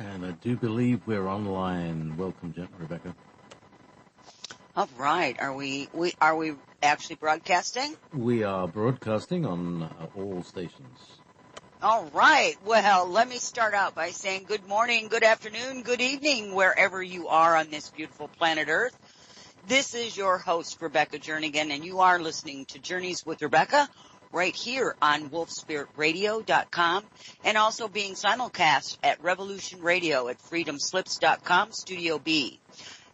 And I do believe we're online. Welcome, Rebecca. All right. Are we actually broadcasting? We are broadcasting on all stations. All right. Well, let me start out by saying good morning, good afternoon, good evening, wherever you are on this beautiful planet Earth. This is your host, Rebecca Jernigan, and you are listening to Journeys with Rebecca right here on wolfspiritradio.com and also being simulcast at Revolution Radio at freedomslips.com, Studio B.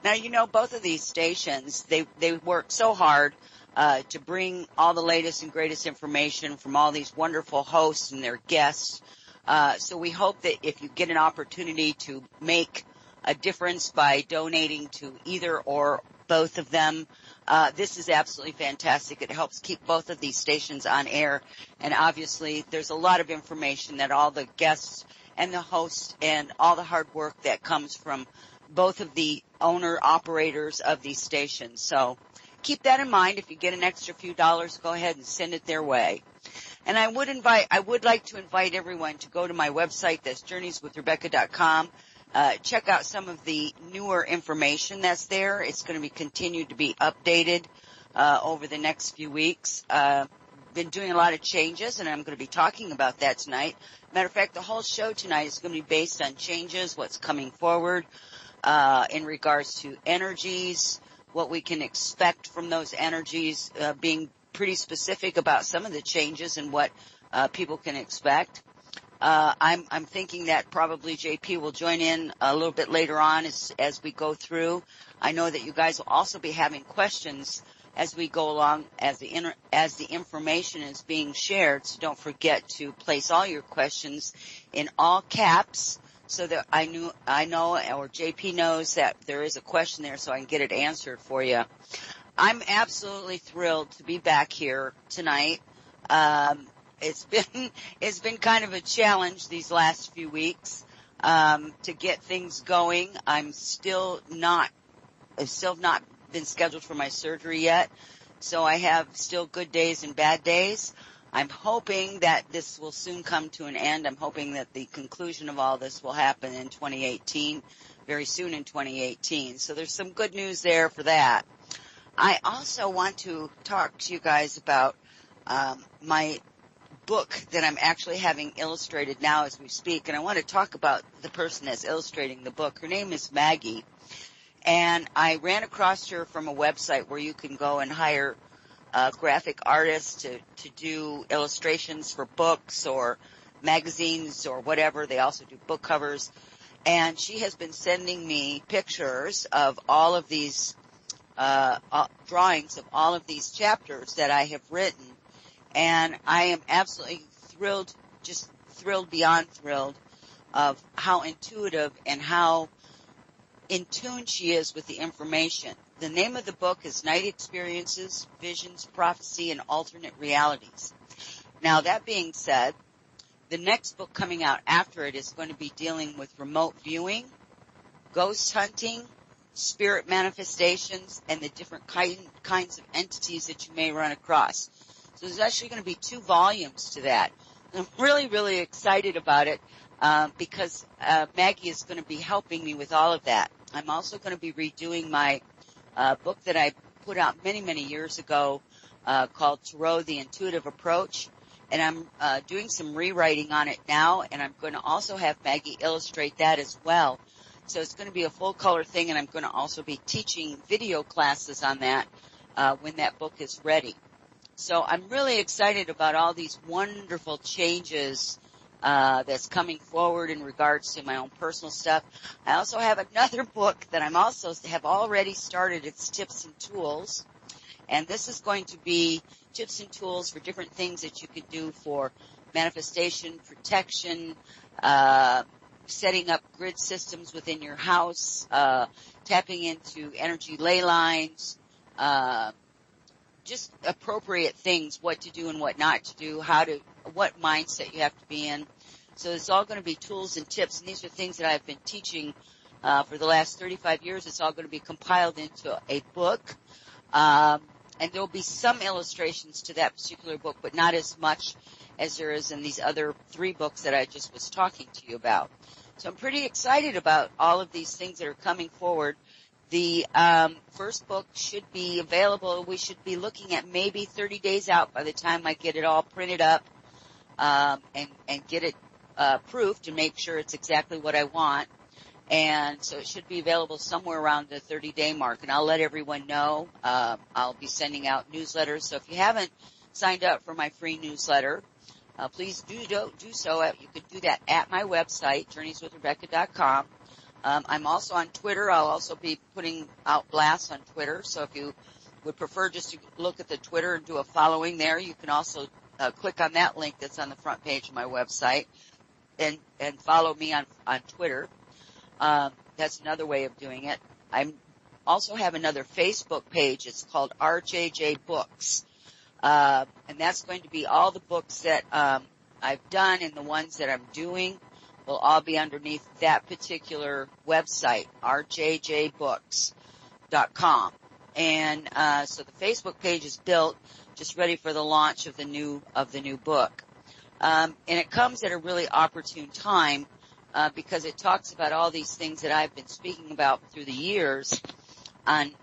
Now, you know, both of these stations, they work so hard to bring all the latest and greatest information from all these wonderful hosts and their guests. So we hope that if you get an opportunity to make a difference by donating to either or both of them, this is absolutely fantastic. It helps keep both of these stations on air. And obviously, there's a lot of information that all the guests and the hosts and all the hard work that comes from both of the owner-operators of these stations. So keep that in mind. If you get an extra few dollars, go ahead and send it their way. And I would like to invite everyone to go to my website, that's journeyswithrebecca.com. Check out some of the newer information that's there. It's going to be continued to be updated over the next few weeks. Been doing a lot of changes, and I'm going to be talking about that tonight. Matter of fact, the whole show tonight is going to be based on changes, what's coming forward in regards to energies, what we can expect from those energies, being pretty specific about some of the changes and what people can expect. I'm thinking that probably JP will join in a little bit later on as we go through. I know that you guys will also be having questions as we go along, as the information is being shared. So don't forget to place all your questions in all caps, so that I know, or JP knows that there is a question there, so I can get it answered for you. I'm absolutely thrilled to be back here tonight. It's been kind of a challenge these last few weeks to get things going. I've still not been scheduled for my surgery yet, so I have still good days and bad days. I'm hoping that this will soon come to an end. I'm hoping that the conclusion of all this will happen in 2018, very soon in 2018. So there's some good news there for that. I also want to talk to you guys about my book that I'm actually having illustrated now as we speak, and I want to talk about the person that's illustrating the book. Her name is Maggie, and I ran across her from a website where you can go and hire graphic artists to do illustrations for books or magazines or whatever. They also do book covers. And she has been sending me pictures of all of these drawings of all of these chapters that I have written. And I am absolutely thrilled, just thrilled beyond thrilled of how intuitive and how in tune she is with the information. The name of the book is Night Experiences, Visions, Prophecy, and Alternate Realities. Now, that being said, the next book coming out after it is going to be dealing with remote viewing, ghost hunting, spirit manifestations, and the different kinds of entities that you may run across. So there's actually going to be 2 volumes to that. I'm really, really excited about it because Maggie is going to be helping me with all of that. I'm also going to be redoing my book that I put out many, many years ago called Tarot, The Intuitive Approach. And I'm doing some rewriting on it now, and I'm going to also have Maggie illustrate that as well. So it's going to be a full-color thing, and I'm going to also be teaching video classes on that when that book is ready. So I'm really excited about all these wonderful changes that's coming forward in regards to my own personal stuff. I also have another book that I'm also have already started. It's tips and tools. And this is going to be tips and tools for different things that you can do for manifestation, protection, setting up grid systems within your house, tapping into energy ley lines, just appropriate things, what to do and what not to do, what mindset you have to be in. So it's all going to be tools and tips, and these are things that I've been teaching for the last 35 years. It's all going to be compiled into a book. And there will be some illustrations to that particular book, but not as much as there is in these other 3 books that I just was talking to you about. So I'm pretty excited about all of these things that are coming forward. The first book should be available. We should be looking at maybe 30 days out by the time I get it all printed up and get it proofed and make sure it's exactly what I want. And so it should be available somewhere around the 30-day mark. And I'll let everyone know. I'll be sending out newsletters. So if you haven't signed up for my free newsletter, please do so. You can do that at my website, journeyswithrebecca.com. I'm also on Twitter. I'll also be putting out blasts on Twitter. So if you would prefer just to look at the Twitter and do a following there, you can also click on that link that's on the front page of my website and follow me on Twitter. That's another way of doing it. I also have another Facebook page. It's called RJJ Books. And that's going to be all the books that I've done and the ones that I'm doing will all be underneath that particular website, rjjbooks.com. And so the Facebook page is built, just ready for the launch of the new book. And it comes at a really opportune time because it talks about all these things that I've been speaking about through the years on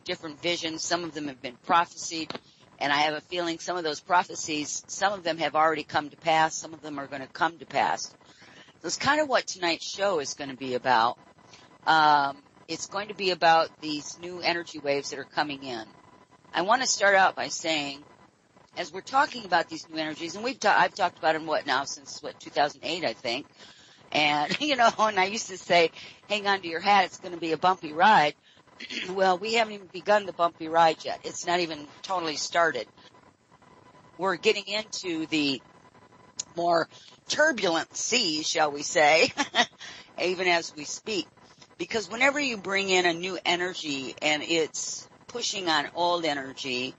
different visions. Some of them have been prophesied, and I have a feeling some of those prophecies, some of them have already come to pass, some of them are going to come to pass. So it's kind of what tonight's show is going to be about. It's going to be about these new energy waves that are coming in. I want to start out by saying, as we're talking about these new energies, and I've talked about them since 2008, I think. And, and I used to say, hang on to your hat, it's going to be a bumpy ride. Well, we haven't even begun the bumpy ride yet. It's not even totally started. We're getting into the more turbulent seas, shall we say, even as we speak. Because whenever you bring in a new energy and it's pushing on old energy,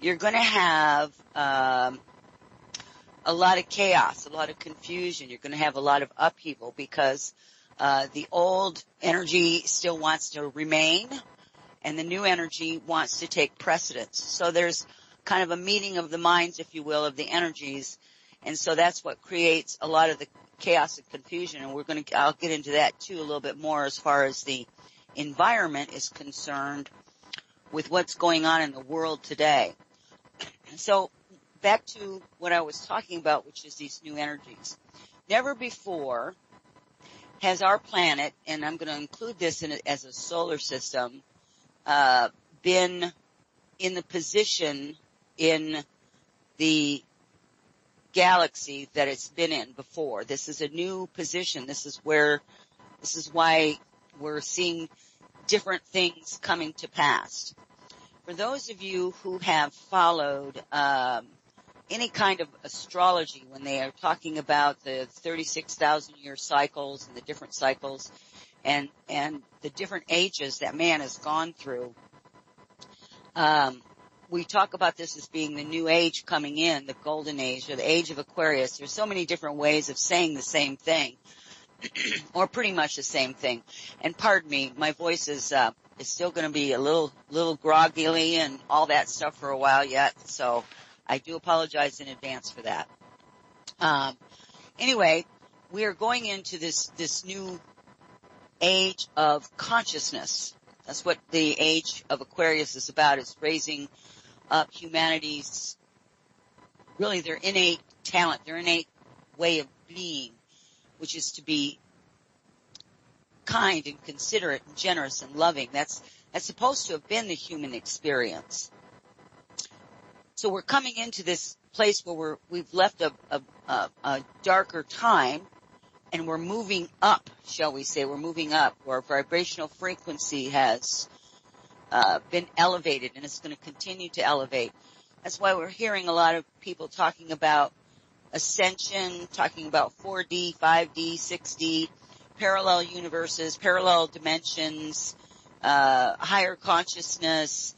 you're going to have a lot of chaos, a lot of confusion. You're going to have a lot of upheaval because the old energy still wants to remain and the new energy wants to take precedence. So there's kind of a meeting of the minds, if you will, of the energies. And so that's what creates a lot of the chaos and confusion. And I'll get into that too a little bit more as far as the environment is concerned with what's going on in the world today. So back to what I was talking about, which is these new energies. Never before has our planet, and I'm going to include this as a solar system, been in the position in the galaxy that it's been in before. This is a new position. This is why we're seeing different things coming to pass. For those of you who have followed any kind of astrology, when they are talking about the 36,000 year cycles and the different cycles and the different ages that man has gone through, we talk about this as being the new age coming in, the golden age or the age of Aquarius. There's so many different ways of saying the same thing or pretty much the same thing. And pardon me, my voice is still going to be a little groggily and all that stuff for a while yet. So I do apologize in advance for that. Anyway, we are going into this new age of consciousness. That's what the age of Aquarius is about. It's raising up humanity's, really their innate talent, their innate way of being, which is to be kind and considerate and generous and loving. That's supposed to have been the human experience. So we're coming into this place where we've left a darker time and we're moving up, shall we say. We're moving up. Our vibrational frequency has been elevated and it's going to continue to elevate. That's why we're hearing a lot of people talking about ascension, talking about 4D, 5D, 6D, parallel universes, parallel dimensions, higher consciousness,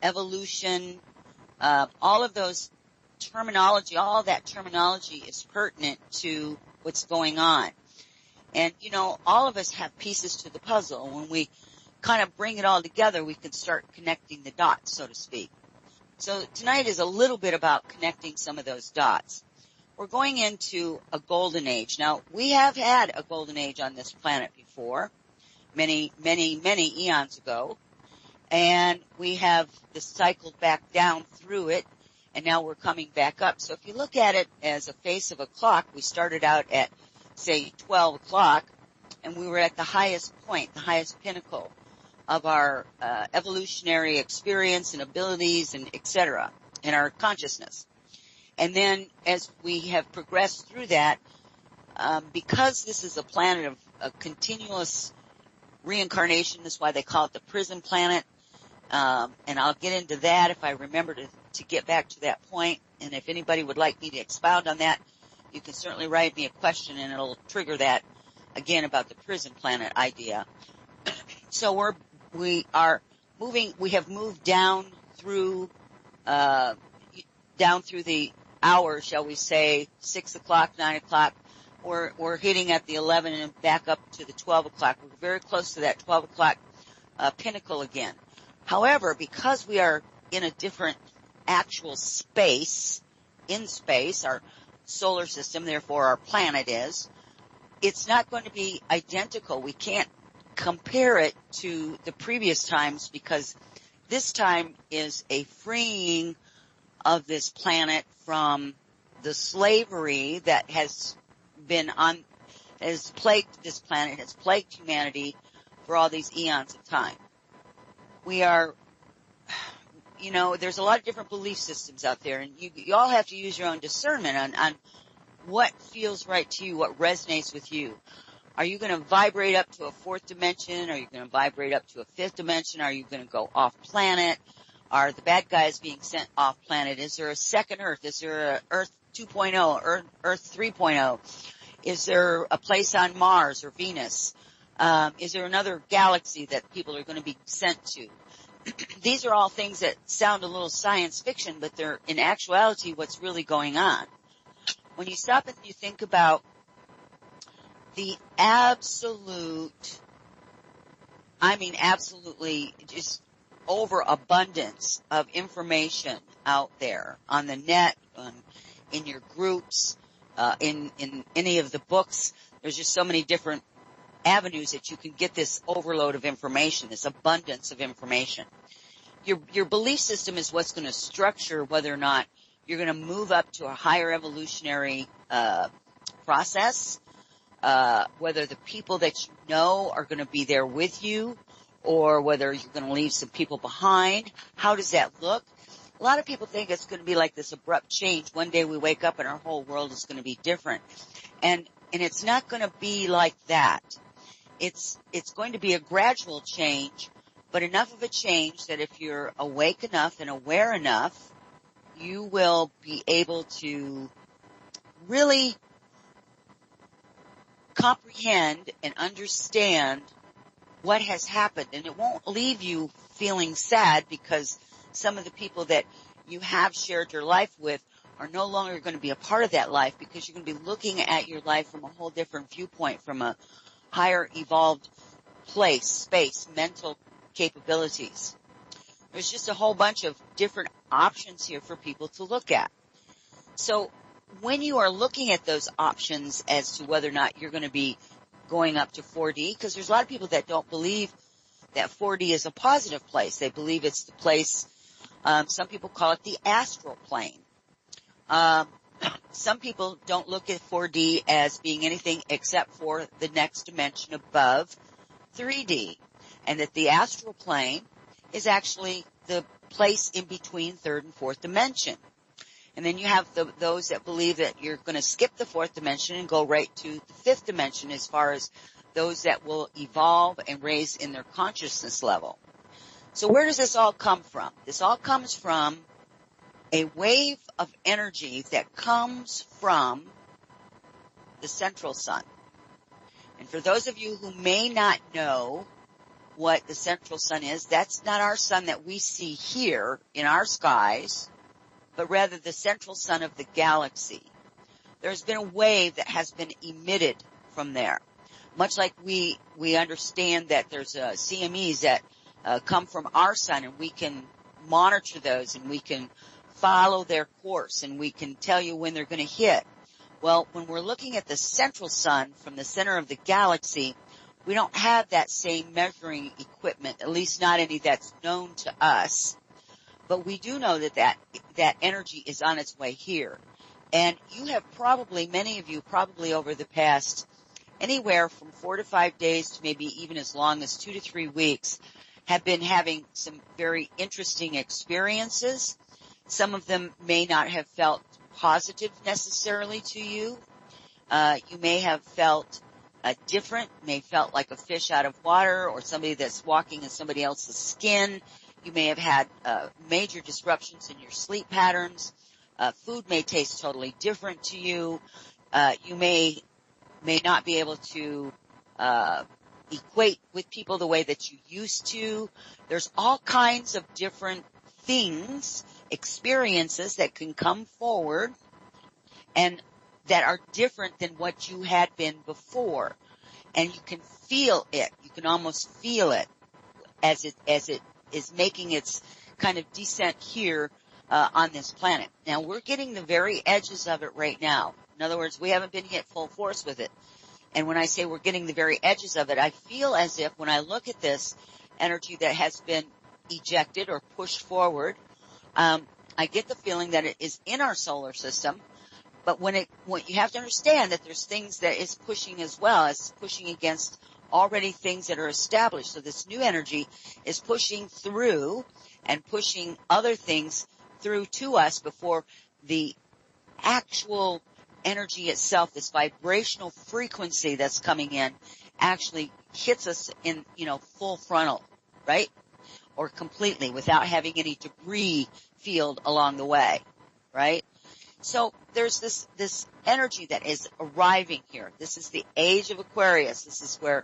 evolution. All of those terminology, all of that terminology is pertinent to what's going on. And, all of us have pieces to the puzzle. When we kind of bring it all together, we can start connecting the dots, so to speak. So tonight is a little bit about connecting some of those dots. we're going into a golden age. Now, we have had a golden age on this planet before, many, many, many eons ago, and we have cycled back down through it, and now we're coming back up. So if you look at it as a face of a clock, we started out at, say, 12 o'clock, and we were at the highest point, the highest pinnacle of our evolutionary experience and abilities and et cetera, in our consciousness. And then as we have progressed through that, because this is a planet of a continuous reincarnation, that's why they call it the prison planet, and I'll get into that if I remember to get back to that point. And if anybody would like me to expound on that, you can certainly write me a question and it'll trigger that again about the prison planet idea. So we have moved down through the hours, shall we say, 6 o'clock, 9 o'clock. We're hitting at the 11 and back up to the 12 o'clock. We're very close to that 12 o'clock pinnacle again. However, because we are in a different actual space, in space, our solar system, therefore our planet is, it's not going to be identical. We can't compare it to the previous times because this time is a freeing of this planet from the slavery that has plagued this planet, has plagued humanity for all these eons of time. We are, there's a lot of different belief systems out there, and you all have to use your own discernment on what feels right to you, what resonates with you. Are you going to vibrate up to a fourth dimension? Are you going to vibrate up to a fifth dimension? Are you going to go off planet? Are the bad guys being sent off planet? Is there a second Earth? Is there a Earth 2.0 or Earth 3.0? Is there a place on Mars or Venus? Is there another galaxy that people are going to be sent to? These are all things that sound a little science fiction, but they're in actuality what's really going on. When you stop and you think about the absolutely just overabundance of information out there on the net, in your groups, in any of the books. There's just so many different avenues that you can get this overload of information, this abundance of information. Your belief system is what's going to structure whether or not you're going to move up to a higher evolutionary process, whether the people that you know are going to be there with you, or whether you're going to leave some people behind. How does that look? A lot of people think it's going to be like this abrupt change. One day we wake up and our whole world is going to be different. And it's not going to be like that. It's going to be a gradual change, but enough of a change that if you're awake enough and aware enough, you will be able to really comprehend and understand what has happened. And it won't leave you feeling sad because some of the people that you have shared your life with are no longer going to be a part of that life, because you're going to be looking at your life from a whole different viewpoint, from a higher evolved place, space, mental capabilities. There's just a whole bunch of different options here for people to look at. So when you are looking at those options as to whether or not you're going to be going up to 4D, because there's a lot of people that don't believe that 4D is a positive place. They believe it's the place, some people call it the astral plane. Some people don't look at 4D as being anything except for the next dimension above 3D, and that the astral plane is actually the place in between third and fourth dimension. And then you have those that believe that you're going to skip the fourth dimension and go right to the fifth dimension, as far as those that will evolve and raise in their consciousness level. So where does this all come from? This all comes from a wave of energy that comes from the central sun. And for those of you who may not know what the central sun is, that's not our sun that we see here in our skies, but rather the central sun of the galaxy. There's been a wave that has been emitted from there. Much like we understand that there's CMEs that come from our sun, and we can monitor those, and we can follow their course, and we can tell you when they're going to hit. Well, when we're looking at the central sun from the center of the galaxy, we don't have that same measuring equipment, at least not any that's known to us. But we do know that energy is on its way here. And you have many of you over the past anywhere from 4 to 5 days to maybe even as long as 2 to 3 weeks have been having some very interesting experiences. Some of them may not have felt positive necessarily to you. You may have felt different, may felt like a fish out of water or somebody that's walking in somebody else's skin. You may have had major disruptions in your sleep patterns. Food may taste totally different to you. You may not be able to equate with people the way that you used to. There's all kinds of different things, experiences that can come forward and that are different than what you had been before. And you can feel it. You can almost feel it as it is making its kind of descent here on this planet. Now, we're getting the very edges of it right now. In other words, we haven't been hit full force with it. And when I say we're getting the very edges of it, I feel as if when I look at this energy that has been ejected or pushed forward, I get the feeling that it is in our solar system. But when you have to understand that there's things that it's pushing as well. It's pushing against already things that are established. So this new energy is pushing through and pushing other things through to us before the actual energy itself, this vibrational frequency that's coming in, actually hits us in, full frontal, right? Or completely without having any debris field along the way, right? So there's this energy that is arriving here. This is the age of Aquarius. This is where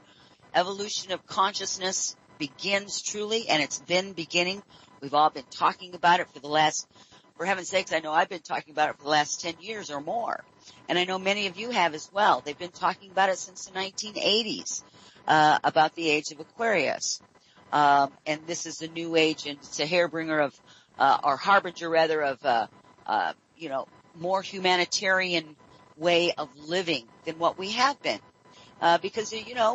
evolution of consciousness begins truly, and it's been beginning. We've all been talking about it for heaven's sakes, I know I've been talking about it for the last 10 years or more. And I know many of you have as well. They've been talking about it since the 1980s, about the age of Aquarius. And this is the new age, and it's a harbinger of, or harbinger rather of, more humanitarian way of living than what we have been. Because,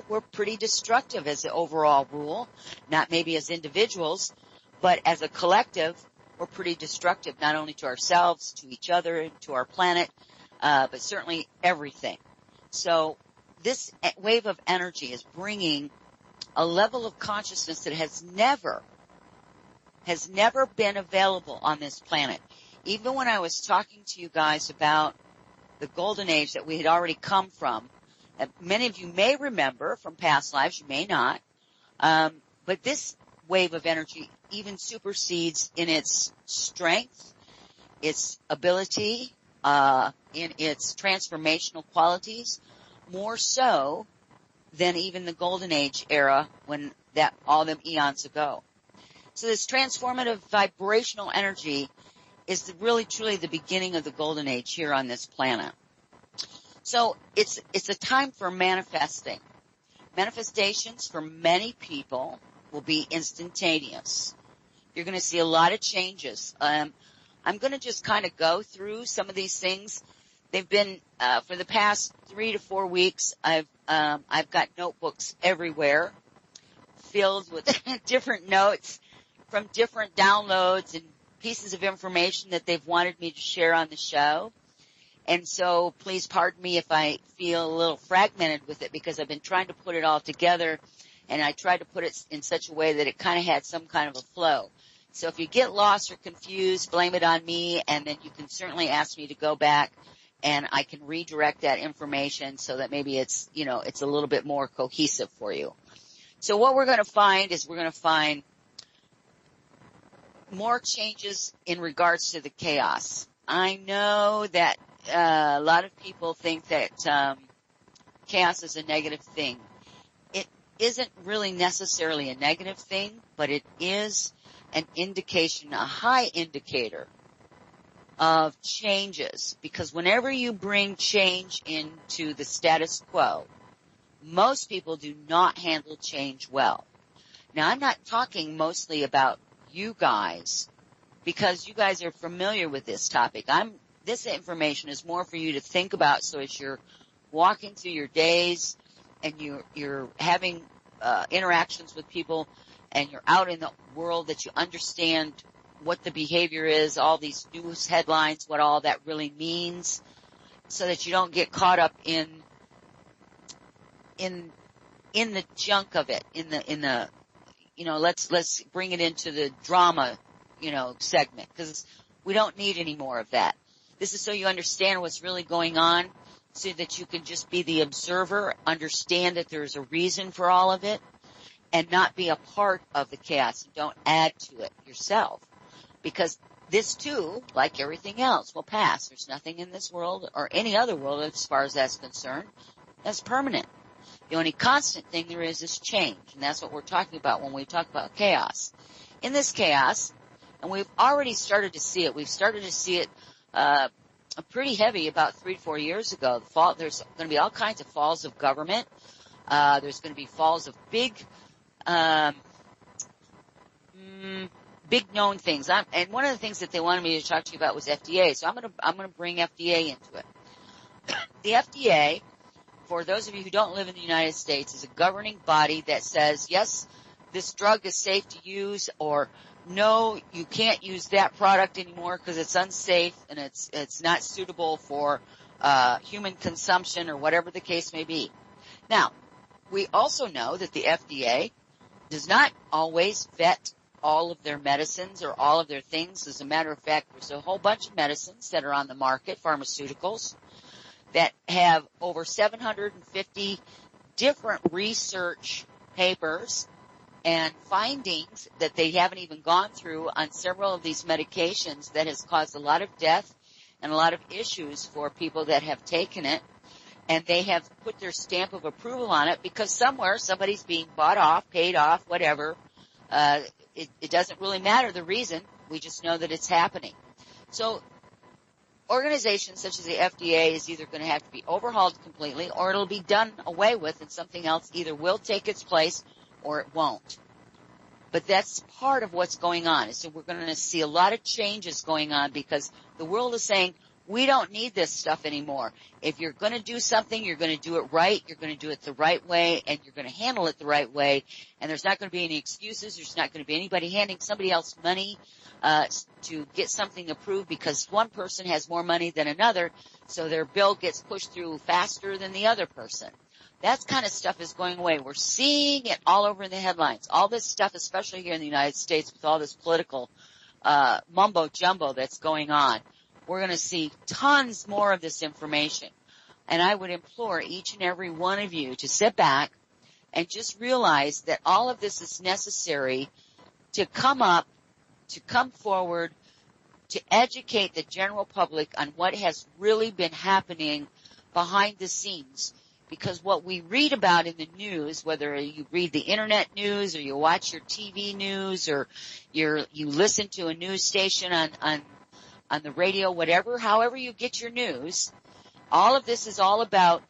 we're pretty destructive as the overall rule, not maybe as individuals, but as a collective, we're pretty destructive, not only to ourselves, to each other, to our planet, but certainly everything. So this wave of energy is bringing a level of consciousness that has never been available on this planet. Even when I was talking to you guys about the golden age that we had already come from, many of you may remember from past lives, you may not, but this wave of energy even supersedes in its strength, its ability, in its transformational qualities, more so than even the golden age era when all them eons ago. So this transformative vibrational energy is really truly the beginning of the golden age here on this planet. So it's a time for manifesting. Manifestations for many people will be instantaneous. You're going to see a lot of changes. I'm going to just kind of go through some of these things. They've been for the past 3 to 4 weeks. I've got notebooks everywhere filled with different notes from different downloads and pieces of information that they've wanted me to share on the show. And so please pardon me if I feel a little fragmented with it, because I've been trying to put it all together, and I tried to put it in such a way that it kind of had some kind of a flow. So if you get lost or confused, blame it on me, and then you can certainly ask me to go back, and I can redirect that information so that maybe it's a little bit more cohesive for you. So what we're going to find is we're going to find more changes in regards to the chaos. I know that a lot of people think that chaos is a negative thing. It isn't really necessarily a negative thing, but it is an indication, a high indicator of changes. Because whenever you bring change into the status quo, most people do not handle change well. Now, I'm not talking mostly about you guys, because you guys are familiar with this topic. I'm this information is more for you to think about. So as you're walking through your days and you're having interactions with people and you're out in the world, that you understand what the behavior is, all these news headlines, what all that really means, so that you don't get caught up in the junk of it, in the let's bring it into the drama, segment, because we don't need any more of that. This is so you understand what's really going on, so that you can just be the observer, understand that there's a reason for all of it, and not be a part of the chaos. And don't add to it yourself, because this too, like everything else, will pass. There's nothing in this world or any other world, as far as that's concerned, that's permanent. The only constant thing there is change, and that's what we're talking about when we talk about chaos. In this chaos, and we've already started to see it. We've started to see it pretty heavy about 3 to 4 years ago. There's going to be all kinds of falls of government. There's going to be falls of big known things. And one of the things that they wanted me to talk to you about was FDA. So I'm going to bring FDA into it. The FDA, for those of you who don't live in the United States, is a governing body that says, yes, this drug is safe to use, or no, you can't use that product anymore because it's unsafe and it's not suitable for human consumption, or whatever the case may be. Now, we also know that the FDA does not always vet all of their medicines or all of their things. As a matter of fact, there's a whole bunch of medicines that are on the market, pharmaceuticals, that have over 750 different research papers and findings that they haven't even gone through on several of these medications, that has caused a lot of death and a lot of issues for people that have taken it. And they have put their stamp of approval on it because somewhere somebody's being bought off, paid off, whatever. It doesn't really matter the reason. We just know that it's happening. So organizations such as the FDA is either going to have to be overhauled completely, or it'll be done away with, and something else either will take its place or it won't. But that's part of what's going on. So we're going to see a lot of changes going on, because the world is saying, we don't need this stuff anymore. If you're going to do something, you're going to do it right. You're going to do it the right way, and you're going to handle it the right way. And there's not going to be any excuses. There's not going to be anybody handing somebody else money to get something approved because one person has more money than another, so their bill gets pushed through faster than the other person. That kind of stuff is going away. We're seeing it all over in the headlines. All this stuff, especially here in the United States, with all this political mumbo jumbo that's going on. We're going to see tons more of this information. And I would implore each and every one of you to sit back and just realize that all of this is necessary to come forward, to educate the general public on what has really been happening behind the scenes. Because what we read about in the news, whether you read the internet news or you watch your TV news or you listen to a news station on the radio, however you get your news, all of this is all about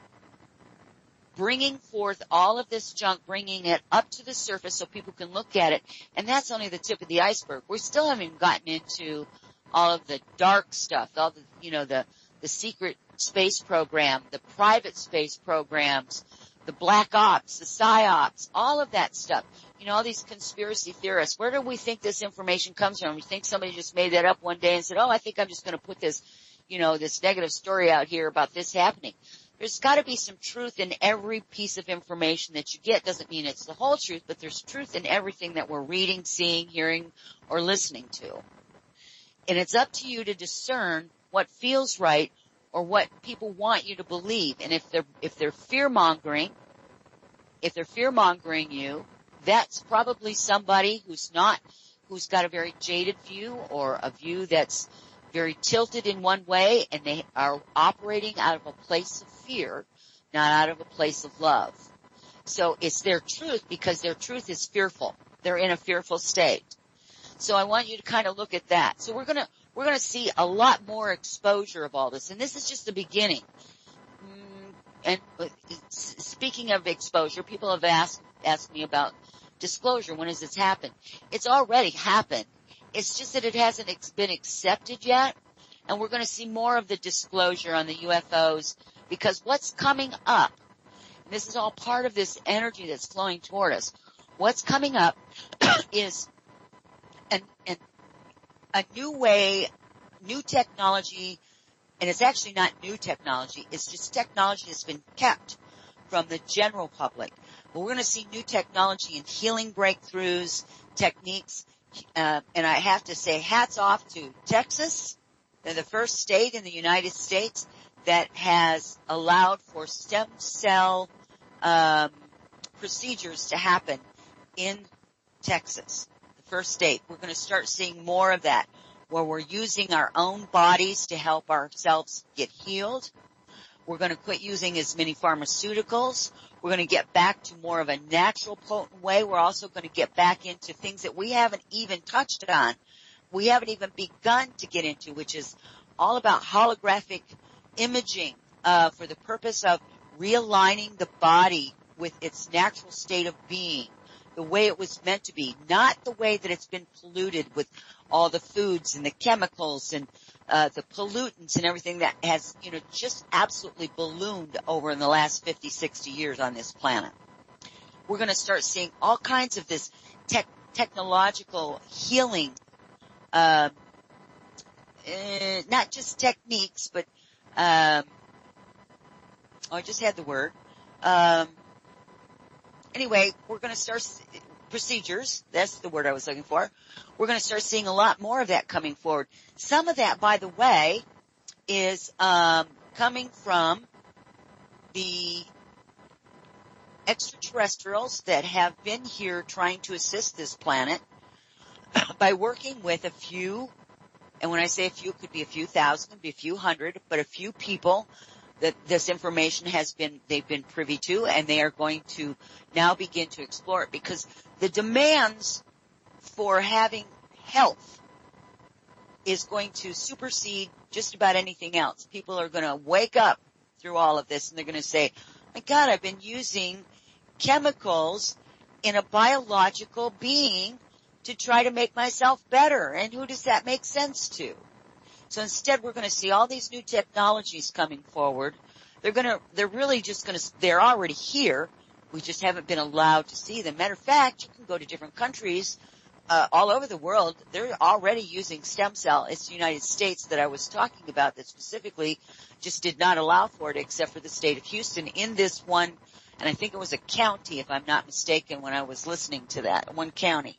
bringing forth all of this junk, bringing it up to the surface so people can look at it. And that's only the tip of the iceberg. We still haven't gotten into all of the dark stuff, all the secret space program, the private space programs, the black ops, the psyops, all of that stuff. All these conspiracy theorists. Where do we think this information comes from? We think somebody just made that up one day and said, I think I'm just going to put this, this negative story out here about this happening. There's got to be some truth in every piece of information that you get. Doesn't mean it's the whole truth, but there's truth in everything that we're reading, seeing, hearing, or listening to. And it's up to you to discern what feels right or what people want you to believe. And if they're fear-mongering you, that's probably somebody who's got a very jaded view, or a view that's very tilted in one way, and they are operating out of a place of fear, not out of a place of love. So it's their truth, because their truth is fearful. They're in a fearful state. So I want you to kind of look at that. So we're gonna see a lot more exposure of all this, and this is just the beginning. And speaking of exposure, people have asked me about disclosure. When has this happened? It's already happened. It's just that it hasn't been accepted yet. And we're going to see more of the disclosure on the UFOs, because what's coming up, and this is all part of this energy that's flowing toward us, what's coming up is a new way, new technology, and it's actually not new technology, it's just technology that's been kept from the general public. But we're going to see new technology and healing breakthroughs, techniques, and I have to say hats off to Texas. They're the first state in the United States that has allowed for stem cell procedures to happen in Texas. The first state. We're going to start seeing more of that, where we're using our own bodies to help ourselves get healed. We're going to quit using as many pharmaceuticals. We're going to get back to more of a natural, potent way. We're also going to get back into things that we haven't even touched on. We haven't even begun to get into, which is all about holographic imaging for the purpose of realigning the body with its natural state of being, the way it was meant to be, not the way that it's been polluted with all the foods and the chemicals and the pollutants and everything that has, just absolutely ballooned over in the last 50, 60 years on this planet. We're going to start seeing all kinds of this technological healing, not just techniques, but I just had the word. Anyway, we're going to start procedures. That's the word I was looking for. We're going to start seeing a lot more of that coming forward. Some of that, by the way, is coming from the extraterrestrials that have been here trying to assist this planet by working with a few, and when I say a few, it could be a few thousand, it could be a few hundred, but a few people that this information they've been privy to, and they are going to now begin to explore it, because the demands for having health is going to supersede just about anything else. People are going to wake up through all of this, and they're going to say, my God, I've been using chemicals in a biological being to try to make myself better, and who does that make sense to? So instead, we're going to see all these new technologies coming forward. They're already here. We just haven't been allowed to see them. Matter of fact, you can go to different countries, all over the world. They're already using stem cell. It's the United States that I was talking about that specifically just did not allow for it, except for the state of Houston in this one. And I think it was a county, if I'm not mistaken, when I was listening to that, one county.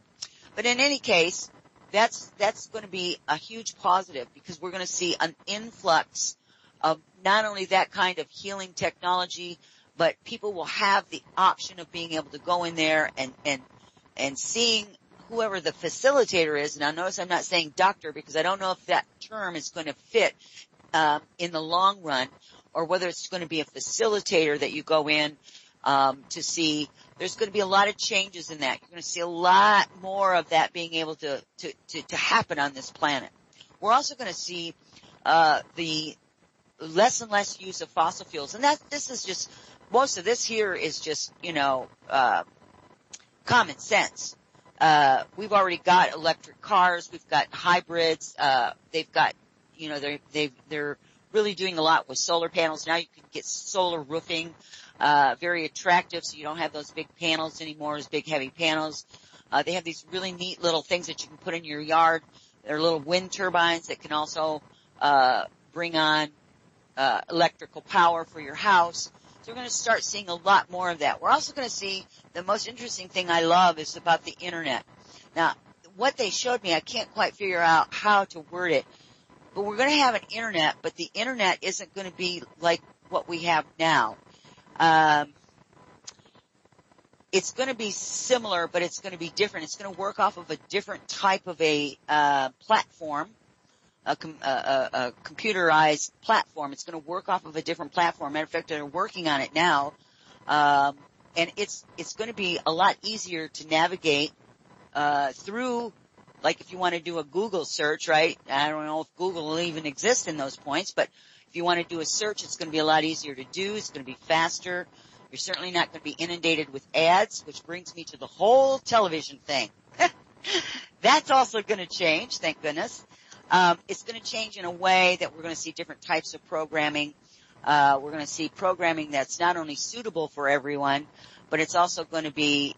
But in any case, that's going to be a huge positive, because we're going to see an influx of not only that kind of healing technology, but people will have the option of being able to go in there and seeing whoever the facilitator is. Now notice I'm not saying doctor, because I don't know if that term is going to fit in the long run, or whether it's going to be a facilitator that you go in to see. There's going to be a lot of changes in that. You're going to see a lot more of that being able to happen on this planet. We're also going to see the less and less use of fossil fuels. And this is just, most of this here is just, common sense. We've already got electric cars. We've got hybrids. They've got, they're really doing a lot with solar panels. Now you can get solar roofing. Very attractive, so you don't have those big panels anymore, those big heavy panels. They have these really neat little things that you can put in your yard. They're little wind turbines that can also bring on electrical power for your house. So we're going to start seeing a lot more of that. We're also going to see, the most interesting thing I love is about the Internet. Now, what they showed me, I can't quite figure out how to word it, but we're going to have an Internet, but the Internet isn't going to be like what we have now. It's going to be similar, but it's going to be different. It's going to work off of a different type of a platform, a computerized platform. It's going to work off of a different platform. Matter of fact, they're working on it now, and it's going to be a lot easier to navigate through. Like if you want to do a Google search, right? I don't know if Google will even exist in those points, but if you want to do a search, it's going to be a lot easier to do. It's going to be faster. You're certainly not going to be inundated with ads, which brings me to the whole television thing. That's also going to change, thank goodness. It's going to change in a way that we're going to see different types of programming. We're going to see programming that's not only suitable for everyone, but it's also going to be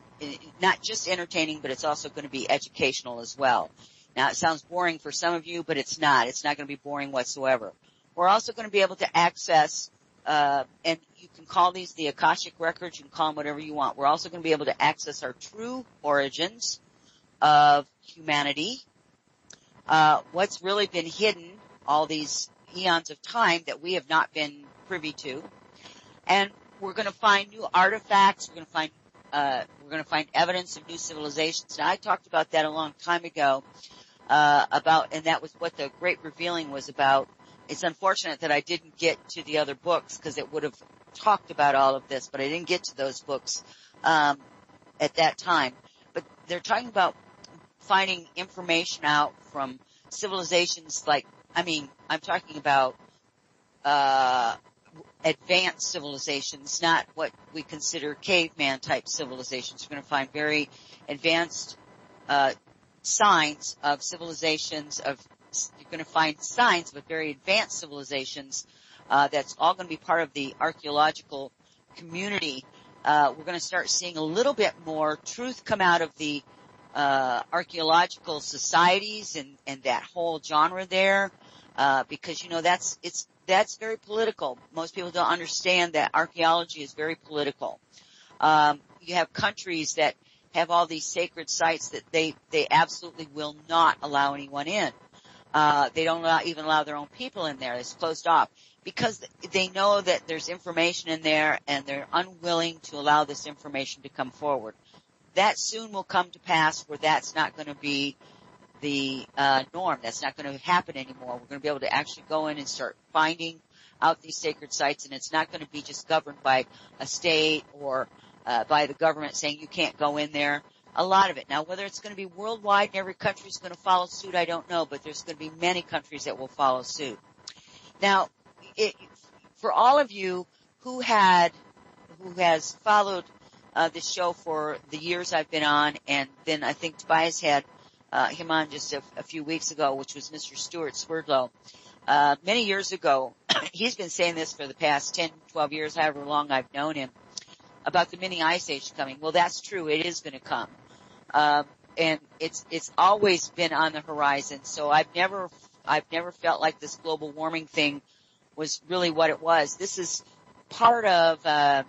not just entertaining, but it's also going to be educational as well. Now, it sounds boring for some of you, but it's not. It's not going to be boring whatsoever. We're also going to be able to access, and you can call these the Akashic records. You can call them whatever you want. We're also going to be able to access our true origins of humanity, what's really been hidden all these eons of time that we have not been privy to. And we're going to find new artifacts. We're going to find evidence of new civilizations. Now, I talked about that a long time ago, and that was what the Great Revealing was about. It's unfortunate that I didn't get to the other books because it would have talked about all of this, but I didn't get to those books, at that time. But they're talking about finding information out from civilizations I'm talking about, advanced civilizations, not what we consider caveman type civilizations. We're going to find very advanced, signs of civilizations you're going to find signs of very advanced civilizations, that's all going to be part of the archaeological community. We're going to start seeing a little bit more truth come out of the archaeological societies and that whole genre there, because that's very political. Most people don't understand that archaeology is very political. You have countries that have all these sacred sites that they absolutely will not allow anyone in. They don't even allow their own people in there. It's closed off because they know that there's information in there and they're unwilling to allow this information to come forward. That soon will come to pass where that's not going to be the norm. That's not going to happen anymore. We're going to be able to actually go in and start finding out these sacred sites, and it's not going to be just governed by a state or by the government saying you can't go in there. A lot of it. Now, whether it's going to be worldwide and every country is going to follow suit, I don't know, but there's going to be many countries that will follow suit. Now, for all of you who has followed this show for the years I've been on, and then I think Tobias had him on just a few weeks ago, which was Mr. Stuart Swerdlow. Many years ago, he's been saying this for the past 10, 12 years, however long I've known him, about the mini ice age coming. Well, that's true. It is going to come. And it's always been on the horizon. So I've never felt like this global warming thing was really what it was. This is part of a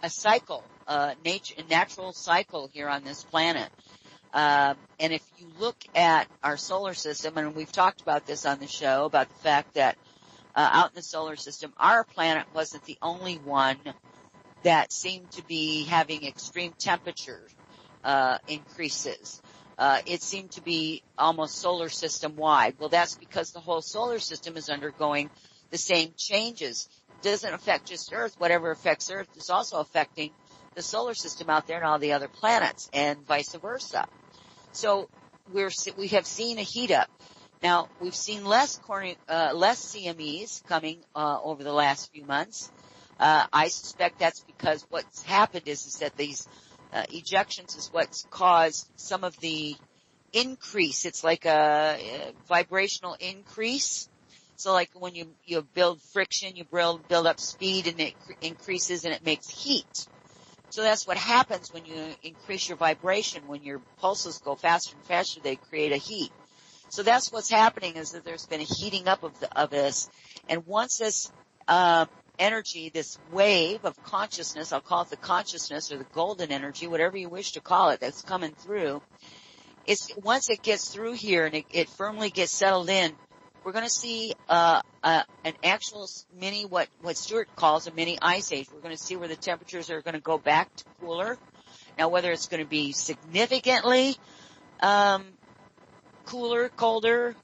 cycle, a natural cycle here on this planet. And if you look at our solar system, and we've talked about this on the show, about the fact that out in the solar system, our planet wasn't the only one that seemed to be having extreme temperature increases. It seemed to be almost solar system wide. Well, that's because the whole solar system is undergoing the same changes. It doesn't affect just Earth. Whatever affects Earth is also affecting the solar system out there and all the other planets, and vice versa. So we have seen a heat up. Now, we've seen less CMEs coming over the last few months. I suspect that's because what's happened is that these ejections is what's caused some of the increase. It's like a vibrational increase. So like when you build friction, you build up speed, and it increases and it makes heat. So that's what happens when you increase your vibration. When your pulses go faster and faster, they create a heat. So that's what's happening, is that there's been a heating up of this. And once this energy, this wave of consciousness, I'll call it the consciousness or the golden energy, whatever you wish to call it, that's coming through, once it gets through here and it firmly gets settled in, we're going to see an actual mini, what Stuart calls a mini ice age. We're going to see where the temperatures are going to go back to cooler. Now, whether it's going to be significantly cooler, colder,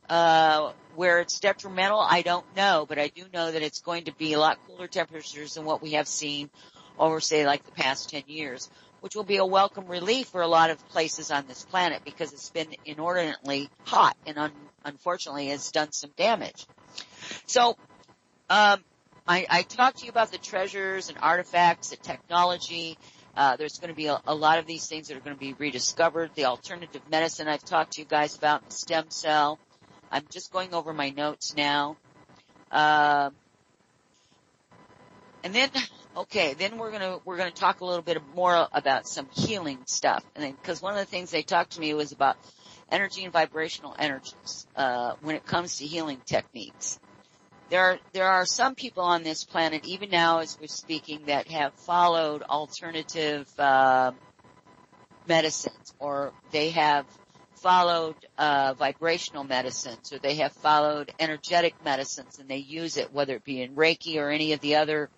where it's detrimental, I don't know, but I do know that it's going to be a lot cooler temperatures than what we have seen over, say, like the past 10 years, which will be a welcome relief for a lot of places on this planet because it's been inordinately hot and unfortunately has done some damage. So, I talked to you about the treasures and artifacts, the technology. There's going to be a lot of these things that are going to be rediscovered. The alternative medicine I've talked to you guys about, the stem cell. I'm just going over my notes now. And then, okay, then we're gonna talk a little bit more about some healing stuff. And then, because one of the things they talked to me was about energy and vibrational energies, when it comes to healing techniques. There are some people on this planet, even now as we're speaking, that have followed alternative, medicines, or they have followed, vibrational medicines, or they have followed energetic medicines, and they use it, whether it be in Reiki or any of the other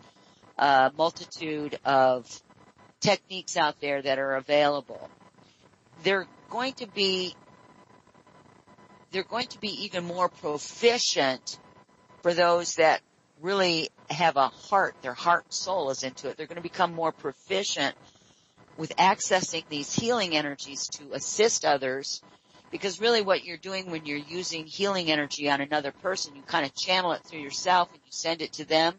multitude of techniques out there that are available. They're going to be even more proficient for those that really have a heart. Their heart and soul is into it. They're going to become more proficient with accessing these healing energies to assist others, because really what you're doing when you're using healing energy on another person, you kind of channel it through yourself and you send it to them.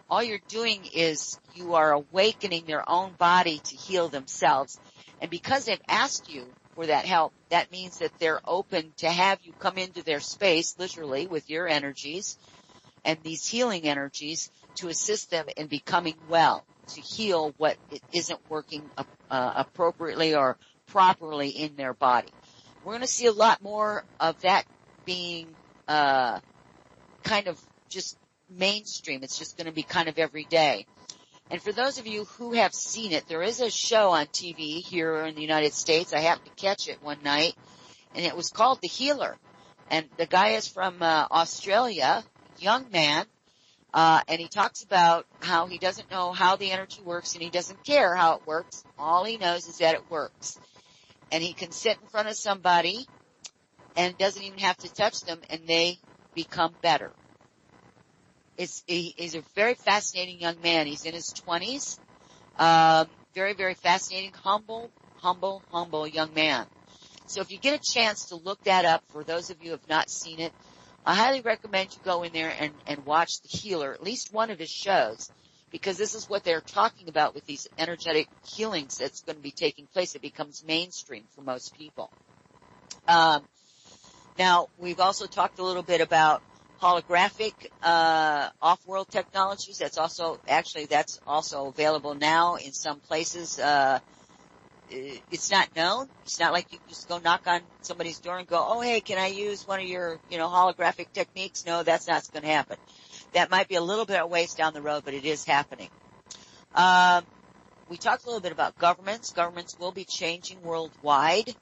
All you're doing is you are awakening their own body to heal themselves. And because they've asked you for that help, that means that they're open to have you come into their space, literally, with your energies and these healing energies to assist them in becoming well, to heal what it isn't working appropriately or properly in their body. We're going to see a lot more of that being kind of just mainstream. It's just going to be kind of every day. And for those of you who have seen it, there is a show on TV here in the United States. I happened to catch it one night, and it was called The Healer. And the guy is from Australia, young man, and he talks about how he doesn't know how the energy works, and he doesn't care how it works. All he knows is that it works. And he can sit in front of somebody and doesn't even have to touch them, and they become better. He's a very fascinating young man. He's in his 20s. Very, very fascinating, humble young man. So if you get a chance to look that up, for those of you who have not seen it, I highly recommend you go in there and watch The Healer, at least one of his shows, because this is what they're talking about with these energetic healings that's going to be taking place. It becomes mainstream for most people. Now, we've also talked a little bit about holographic off-world technologies. That's also available now in some places. It's not known. It's not like you just go knock on somebody's door and go, "Oh, hey, can I use one of your, holographic techniques?" No, that's not going to happen. That might be a little bit of ways down the road, but it is happening. We talked a little bit about governments. Governments will be changing worldwide.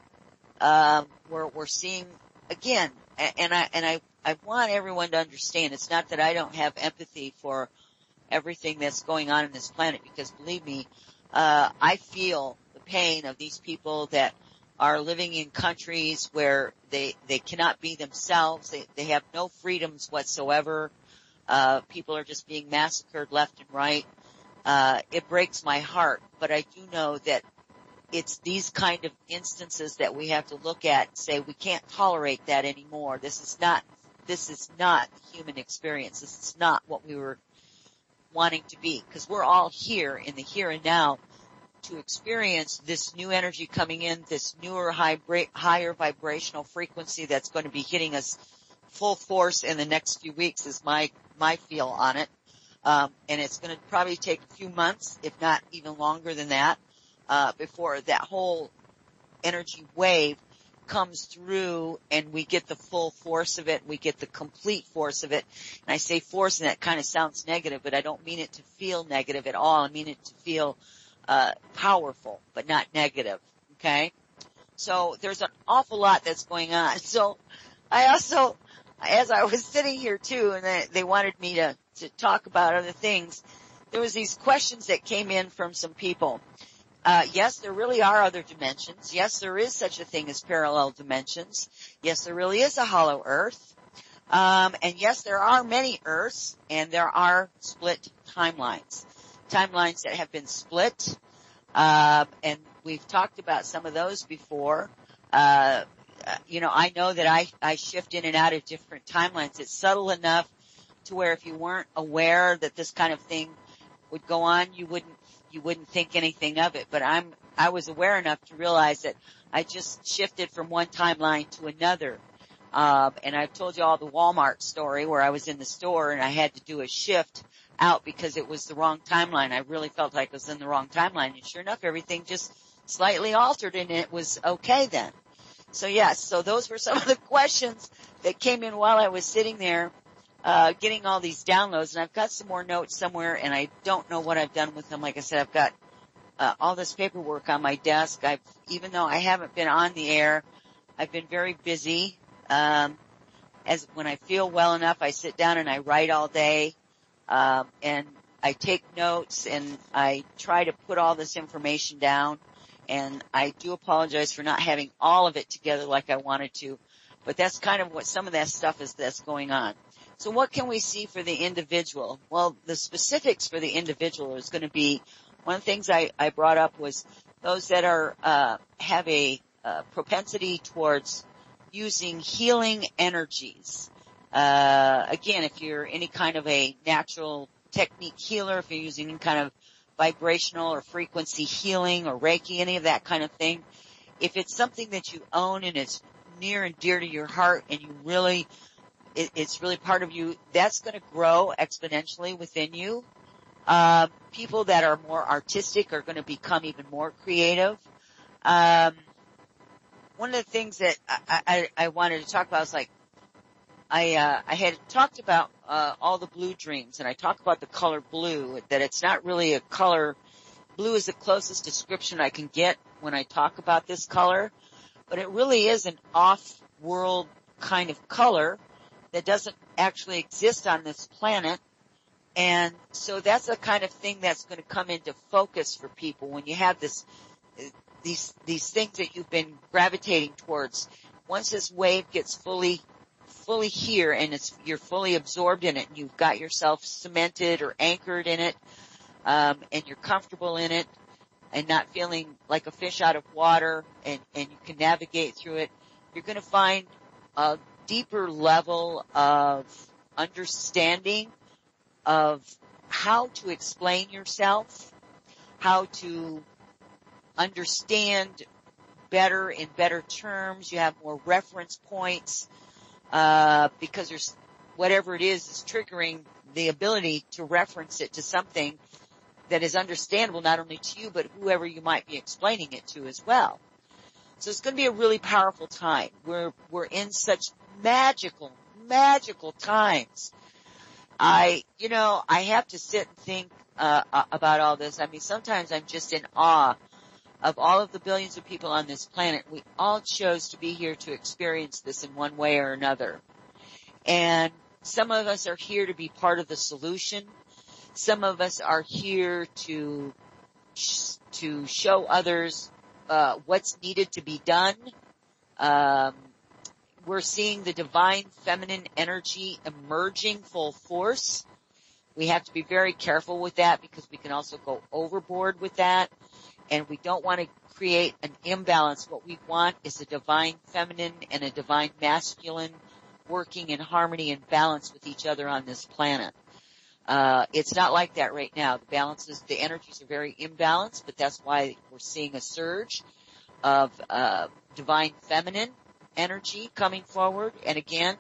We're seeing again, and I want everyone to understand, it's not that I don't have empathy for everything that's going on in this planet, because believe me, I feel the pain of these people that are living in countries where they cannot be themselves. They have no freedoms whatsoever. People are just being massacred left and right. It breaks my heart, but I do know that it's these kind of instances that we have to look at and say, we can't tolerate that anymore. This is not the human experience. This is not what we were wanting to be, because we're all here in the here and now to experience this new energy coming in, this newer, higher vibrational frequency that's going to be hitting us full force in the next few weeks is my feel on it. And it's going to probably take a few months, if not even longer than that, before that whole energy wave comes through and we get the full force of it. We get the complete force of it. And I say force, and that kind of sounds negative, but I don't mean it to feel negative at all. I mean it to feel powerful, but not negative. Okay? So there's an awful lot that's going on. So I also, as I was sitting here too, and they wanted me to talk about other things, there was these questions that came in from some people. Yes, there really are other dimensions. Yes, there is such a thing as parallel dimensions. Yes, there really is a hollow earth. And yes, there are many earths, and there are split timelines. Timelines that have been split. And we've talked about some of those before. I know that I shift in and out of different timelines. It's subtle enough to where if you weren't aware that this kind of thing would go on, you wouldn't think anything of it. But I was aware enough to realize that I just shifted from one timeline to another. And I've told you all the Walmart story where I was in the store and I had to do a shift out because it was the wrong timeline. I really felt like I was in the wrong timeline. And sure enough, everything just slightly altered and it was okay then. So yes, so those were some of the questions that came in while I was sitting there, getting all these downloads. And I've got some more notes somewhere and I don't know what I've done with them. Like I said, I've got, all this paperwork on my desk. Even though I haven't been on the air, I've been very busy. As when I feel well enough, I sit down and I write all day. And I take notes and I try to put all this information down. And I do apologize for not having all of it together like I wanted to, but that's kind of what some of that stuff is that's going on. So what can we see for the individual? Well, the specifics for the individual is going to be, one of the things I brought up was those that are, have a propensity towards using healing energies. Again, if you're any kind of a natural technique healer, if you're using any kind of vibrational or frequency healing or Reiki, any of that kind of thing, if it's something that you own and it's near and dear to your heart and you really, it's really part of you, that's going to grow exponentially within you. People that are more artistic are going to become even more creative. One of the things that I wanted to talk about was like, I had talked about all the blue dreams, and I talk about the color blue, that it's not really a color. Blue is the closest description I can get when I talk about this color, but it really is an off-world kind of color that doesn't actually exist on this planet. And so that's the kind of thing that's going to come into focus for people when you have these things that you've been gravitating towards. Once this wave gets fully here and you're fully absorbed in it and you've got yourself cemented or anchored in it, and you're comfortable in it and not feeling like a fish out of water and you can navigate through it, you're going to find a deeper level of understanding of how to explain yourself, how to understand better in better terms. You have more reference points, because there's whatever it is triggering the ability to reference it to something that is understandable not only to you, but whoever you might be explaining it to as well. So it's going to be a really powerful time. We're in such magical times. I have to sit and think about all this. I mean, sometimes I'm just in awe of all of the billions of people on this planet. We all chose to be here to experience this in one way or another. And some of us are here to be part of the solution. Some of us are here to show others what's needed to be done. We're seeing the divine feminine energy emerging full force. We have to be very careful with that because we can also go overboard with that. And we don't want to create an imbalance. What we want is a divine feminine and a divine masculine working in harmony and balance with each other on this planet. It's not like that right now. The energies are very imbalanced, but that's why we're seeing a surge of divine feminine energy coming forward. And again,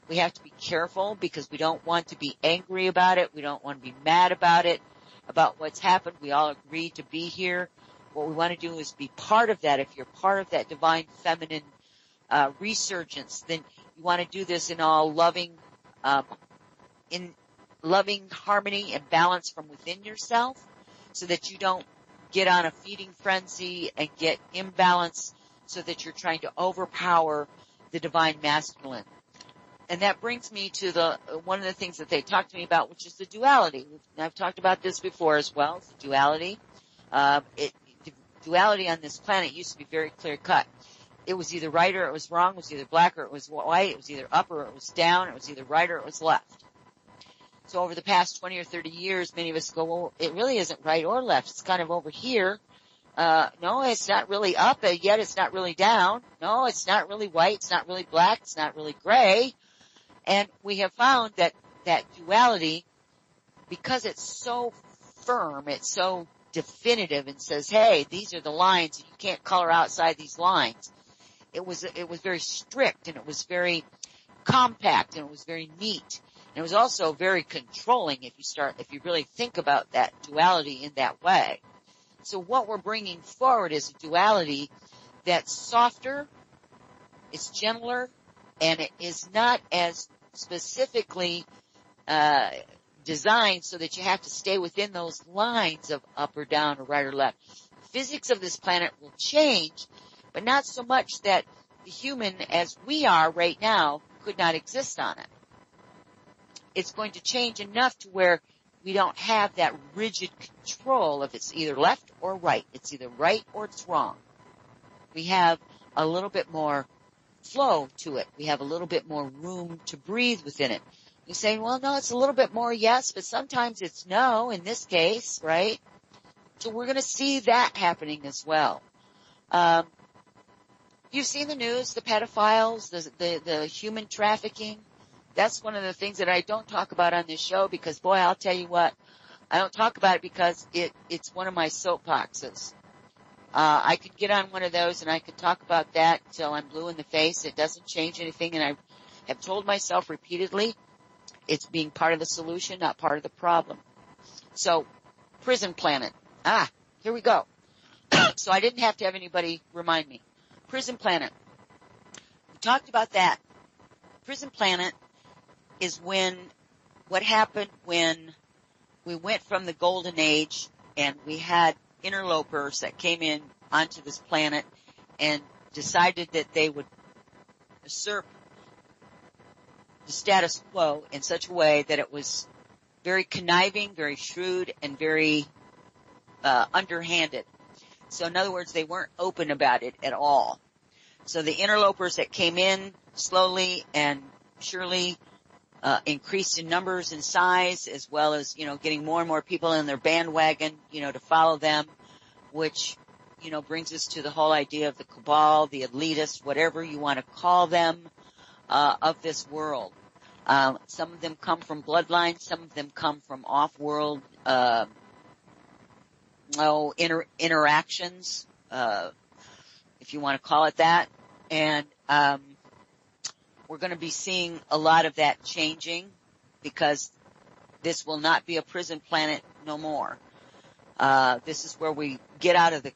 we have to be careful because we don't want to be angry about it. We don't want to be mad about it, about what's happened. We all agreed to be here. What we want to do is be part of that. If you're part of that divine feminine resurgence, then you want to do this in all loving harmony and balance from within yourself, so that you don't get on a feeding frenzy and get imbalance, so that you're trying to overpower the divine masculine. And that brings me to one of the things that they talked to me about, which is the duality. I've talked about this before as well. It's the duality. Duality on this planet used to be very clear cut. It was either right or it was wrong. It was either black or it was white. It was either up or it was down. It was either right or it was left. So over the past 20 or 30 years, many of us go, well, it really isn't right or left. It's kind of over here. No, it's not really up, yet it's not really down. No, it's not really white. It's not really black. It's not really gray. And we have found that duality, because it's so firm, it's so definitive and says, hey, these are the lines, and you can't color outside these lines. it was very strict, and it was very compact, and it was very neat. And it was also very controlling if you really think about that duality in that way. So what we're bringing forward is a duality that's softer, it's gentler, and it is not as specifically designed so that you have to stay within those lines of up or down or right or left. Physics of this planet will change, but not so much that the human as we are right now could not exist on it. It's going to change enough to where we don't have that rigid control of it's either left or right. It's either right or it's wrong. We have a little bit more flow to it. We have a little bit more room to breathe within it. You say, well, no, it's a little bit more yes, but sometimes it's no in this case, right? So we're going to see that happening as well. You've seen the news, the pedophiles, the human trafficking. That's one of the things that I don't talk about on this show because, boy, I'll tell you what, I don't talk about it because it's one of my soapboxes. I could get on one of those and I could talk about that till I'm blue in the face. It doesn't change anything, and I have told myself repeatedly it's being part of the solution, not part of the problem. So, Prison Planet. Here we go. So I didn't have to have anybody remind me. Prison Planet. We talked about that. Prison Planet is what happened when we went from the golden age and we had interlopers that came in onto this planet and decided that they would usurp the status quo in such a way that it was very conniving, very shrewd, and very underhanded. So in other words, they weren't open about it at all. So the interlopers that came in slowly and surely increased in numbers and size, as well as, getting more and more people in their bandwagon, to follow them, which, brings us to the whole idea of the cabal, the elitists, whatever you want to call them, of this world. Some of them come from bloodlines, some of them come from off-world, interactions, if you want to call it that. And, we're going to be seeing a lot of that changing because this will not be a prison planet no more. This is where we get out of the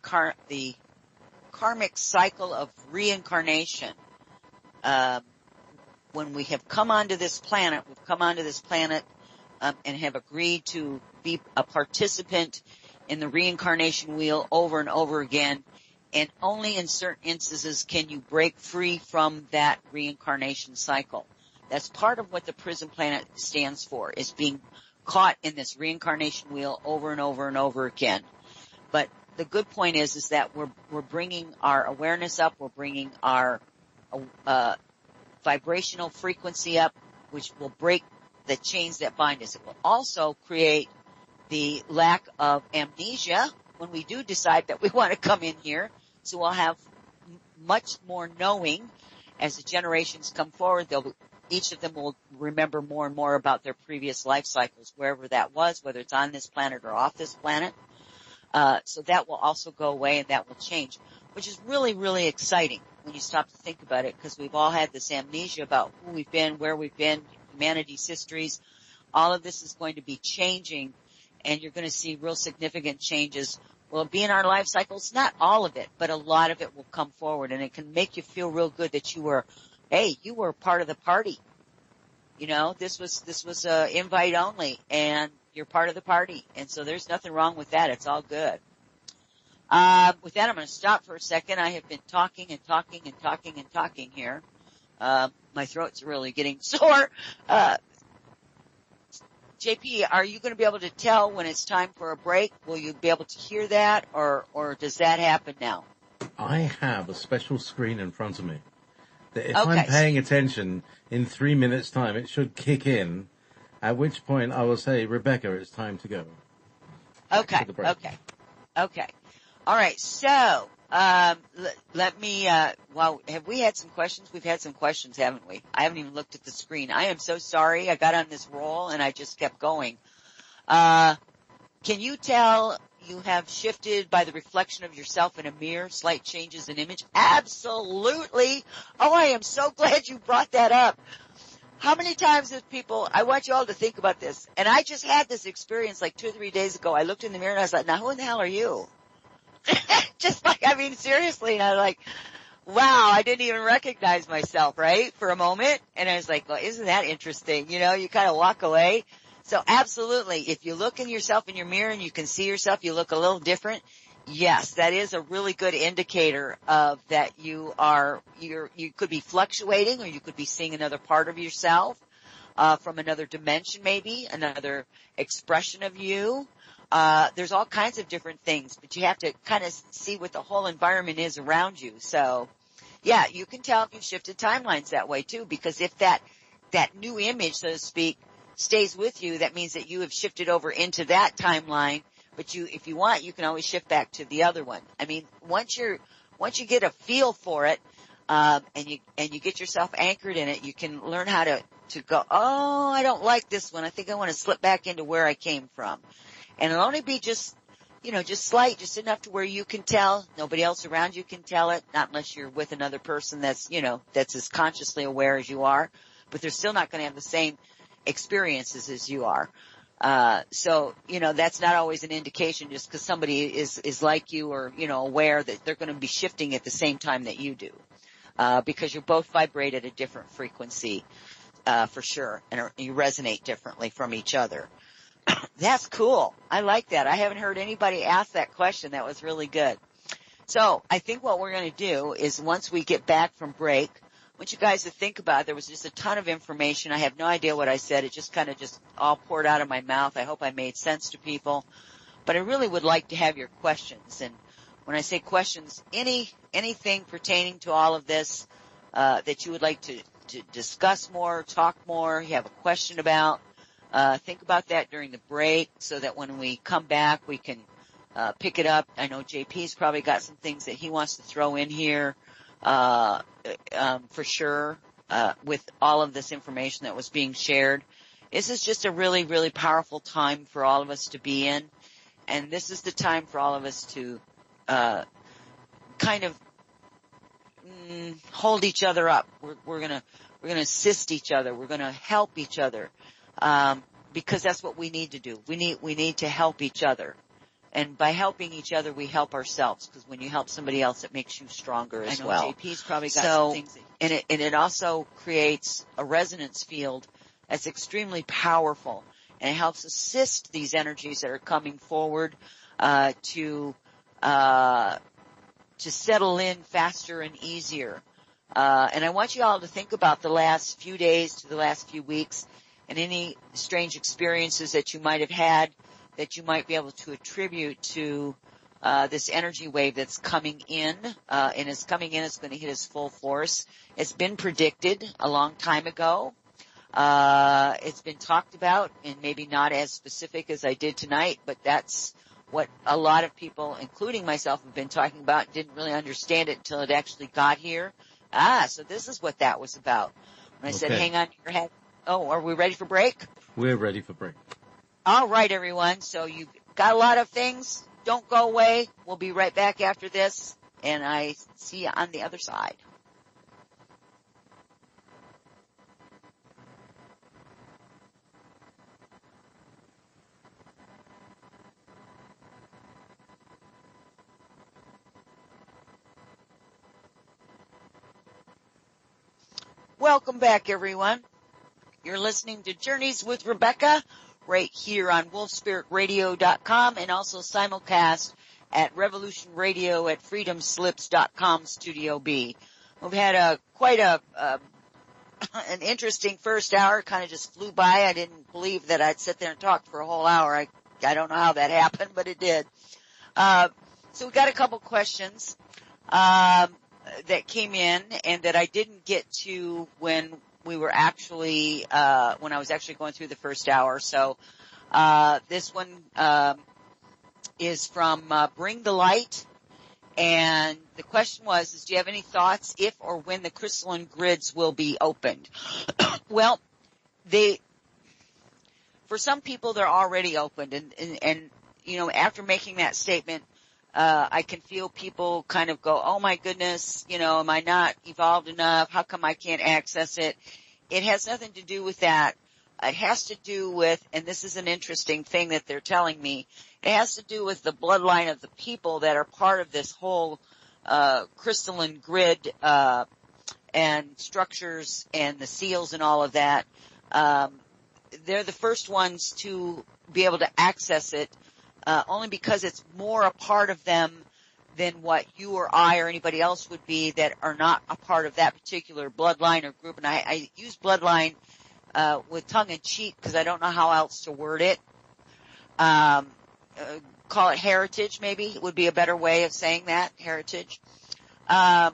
karmic cycle of reincarnation. When we have come onto this planet, and have agreed to be a participant in the reincarnation wheel over and over again. And only in certain instances can you break free from that reincarnation cycle. That's part of what the prison planet stands for, is being caught in this reincarnation wheel over and over and over again. But the good point is that we're bringing our awareness up, we're bringing our vibrational frequency up, which will break the chains that bind us. It will also create the lack of amnesia when we do decide that we want to come in here. So we'll have much more knowing as the generations come forward. Each of them will remember more and more about their previous life cycles, wherever that was, whether it's on this planet or off this planet. So that will also go away and that will change, which is really, really exciting when you stop to think about it, because we've all had this amnesia about who we've been, where we've been, humanity's histories. All of this is going to be changing, and you're going to see real significant changes. Will it be in our life cycles? Not all of it, but a lot of it will come forward, and it can make you feel real good that you were part of the party. This was invite only, and you're part of the party, and so there's nothing wrong with that. It's all good. With that, I'm going to stop for a second. I have been talking and talking and talking and talking here. My throat's really getting sore. JP, are you going to be able to tell when it's time for a break? Will you be able to hear that, or does that happen now? I have a special screen in front of me that if I'm paying attention in 3 minutes' time, it should kick in, at which point I will say, Rebecca, it's time to go. Okay. All right, so let me, have we had some questions? We've had some questions, haven't we? I haven't even looked at the screen. I am so sorry. I got on this roll and I just kept going. Can you tell you have shifted by the reflection of yourself in a mirror, slight changes in image? Absolutely. Oh, I am so glad you brought that up. How many times have people, I want you all to think about this, and I just had this experience like 2 or 3 days ago. I looked in the mirror and I was like, now who in the hell are you? Just like, I mean, seriously. And I was like, wow, I didn't even recognize myself, right? For a moment. And I was like, well, isn't that interesting? You know, you kind of walk away. So absolutely, if you look in yourself in your mirror and you can see yourself, you look a little different. Yes, that is a really good indicator of that you could be fluctuating, or you could be seeing another part of yourself, from another dimension, maybe another expression of you. There's all kinds of different things, but you have to kind of see what the whole environment is around you. So yeah, you can tell if you've shifted timelines that way too, because if that new image, so to speak, stays with you, that means that you have shifted over into that timeline. But if you want, you can always shift back to the other one. I mean, once you get a feel for it, and you get yourself anchored in it, you can learn how to go, oh, I don't like this one. I think I want to slip back into where I came from. And it'll only be just slight, just enough to where you can tell. Nobody else around you can tell it, not unless you're with another person that's as consciously aware as you are. But they're still not going to have the same experiences as you are. So, that's not always an indication just because somebody is like you or, aware that they're going to be shifting at the same time that you do. Because you both vibrate at a different frequency, for sure. And you resonate differently from each other. That's cool. I like that. I haven't heard anybody ask that question. That was really good. So I think what we're going to do is once we get back from break, I want you guys to think about it. There was just a ton of information. I have no idea what I said. It just kind of just all poured out of my mouth. I hope I made sense to people. But I really would like to have your questions. And when I say questions, anything pertaining to all of this that you would like to discuss more, talk more, you have a question about, think about that during the break so that when we come back we can pick it up. I know JP's probably got some things that he wants to throw in here. For sure, with all of this information that was being shared. This is just a really, really powerful time for all of us to be in. And this is the time for all of us to, kind of, hold each other up. We're gonna assist each other. We're gonna help each other. Because that's what we need to do. We need to help each other. And by helping each other, we help ourselves. Because when you help somebody else, it makes you stronger as well. I know JP's probably got some things. And it also creates a resonance field that's extremely powerful. And it helps assist these energies that are coming forward, to settle in faster and easier. And I want you all to think about the last few days to the last few weeks and any strange experiences that you might have had that you might be able to attribute to this energy wave that's coming in, and it's coming in. It's going to hit its full force. It's been predicted a long time ago. It's been talked about, and maybe not as specific as I did tonight, but that's what a lot of people, including myself, have been talking about. Didn't really understand it until it actually got here. So this is what that was about. When I said, hang on to your head. Oh, are we ready for break? We're ready for break. All right, everyone. So you've got a lot of things. Don't go away. We'll be right back after this, and I see you on the other side. Welcome back, everyone. You're listening to Journeys with Rebecca right here on wolfspiritradio.com and also simulcast at Revolution Radio at freedomslips.com Studio B. We've had quite an interesting first hour. Kind of just flew by. I didn't believe that I'd sit there and talk for a whole hour. I don't know how that happened, but it did. So we got a couple questions that came in and that I didn't get to when we were actually, when I was actually going through the first hour. So, this one, is from, Bring the Light. And the question was, do you have any thoughts if or when the crystalline grids will be opened? Well, for some people, they're already opened and, after making that statement, I can feel people kind of go, oh my goodness, am I not evolved enough? How come I can't access it? It has nothing to do with that. It has to do with, and this is an interesting thing that they're telling me, it has to do with the bloodline of the people that are part of this whole crystalline grid and structures and the seals and all of that. They're the first ones to be able to access it, only because it's more a part of them than what you or I or anybody else would be that are not a part of that particular bloodline or group. And I use bloodline with tongue in cheek because I don't know how else to word it. Call it heritage, maybe would be a better way of saying that, heritage. And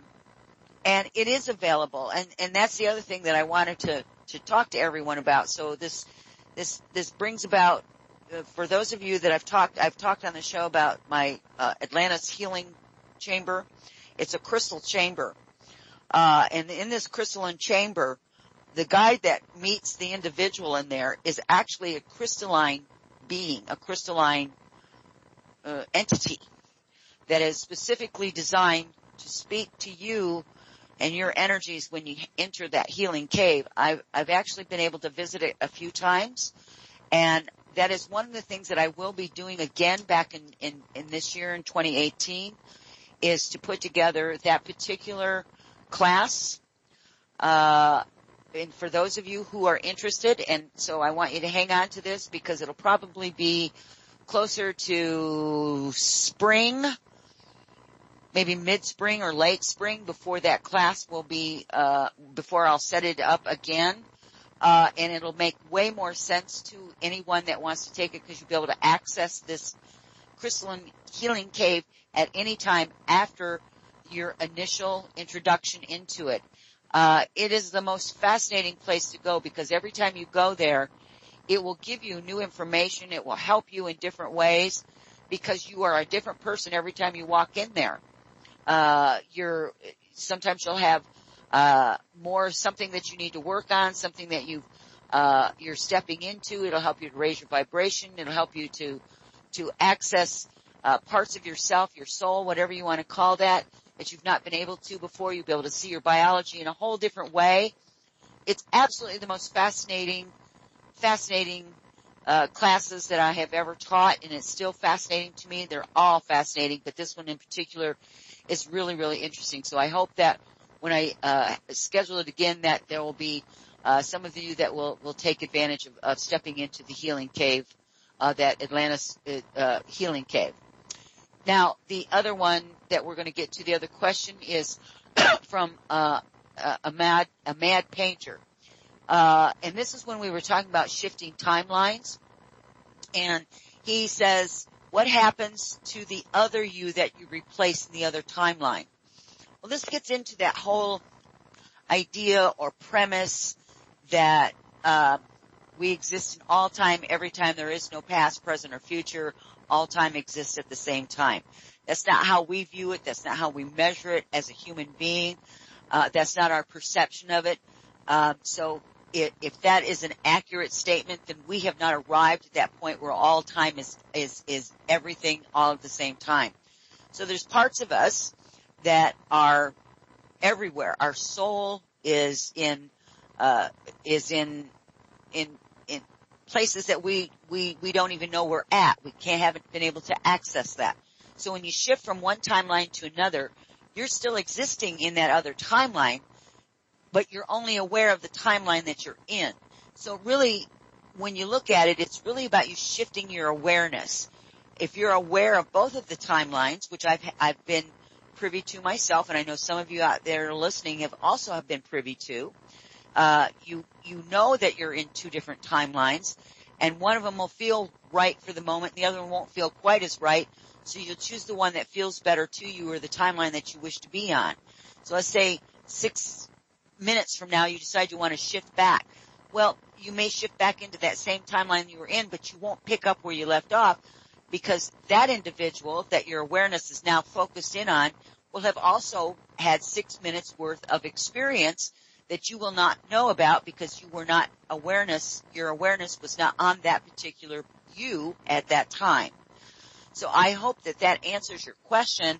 it is available. And that's the other thing that I wanted to talk to everyone about. So this brings about, for those of you that I've talked on the show about my Atlantis healing chamber. It's a crystal chamber. And in this crystalline chamber, the guide that meets the individual in there is actually a crystalline being, a crystalline entity that is specifically designed to speak to you and your energies when you enter that healing cave. I've actually been able to visit it a few times, and that is one of the things that I will be doing again back in this year in 2018, is to put together that particular class. And for those of you who are interested, and so I want you to hang on to this because it'll probably be closer to spring, maybe mid-spring or late spring before that class will be, before I'll set it up again. And it'll make way more sense to anyone that wants to take it because you'll be able to access this crystalline healing cave at any time after your initial introduction into it. It is the most fascinating place to go because every time you go there, it will give you new information. It will help you in different ways because you are a different person every time you walk in there. Sometimes you'll have more something that you need to work on, something that you're stepping into. It'll help you to raise your vibration. It'll help you to access parts of yourself, your soul, whatever you want to call that you've not been able to before. You'll be able to see your biology in a whole different way. It's absolutely the most fascinating classes that I have ever taught, and it's still fascinating to me. They're all fascinating, but this one in particular is really, really interesting. So I hope that when I schedule it again, that there will be some of you that will take advantage of stepping into the healing cave, that Atlantis healing cave. Now, the other one that we're going to get to, the other question is from a mad painter. And this is when we were talking about shifting timelines. And he says, what happens to the other you that you replace in the other timeline? Well, this gets into that whole idea or premise that we exist in all time, every time. There is no past, present, or future. All time exists at the same time. That's not how we view it. That's not how we measure it as a human being. That's not our perception of it. So if that is an accurate statement, then we have not arrived at that point where all time is everything all at the same time. So there's parts of us that are everywhere. Our soul is in places that we don't even know we're at. Haven't been able to access that. So when you shift from one timeline to another, you're still existing in that other timeline, but you're only aware of the timeline that you're in. So really, when you look at it, it's really about you shifting your awareness. If you're aware of both of the timelines, which I've been privy to myself, and I know some of you out there listening have been privy to, you know that you're in two different timelines, and one of them will feel right for the moment, the other one won't feel quite as right, so you'll choose the one that feels better to you or the timeline that you wish to be on. So let's say 6 minutes from now you decide you want to shift back. Well, you may shift back into that same timeline you were in, but you won't pick up where you left off because that individual that your awareness is now focused in on will have also had 6 minutes worth of experience that you will not know about because your awareness was not on that particular you at that time. So I hope that answers your question.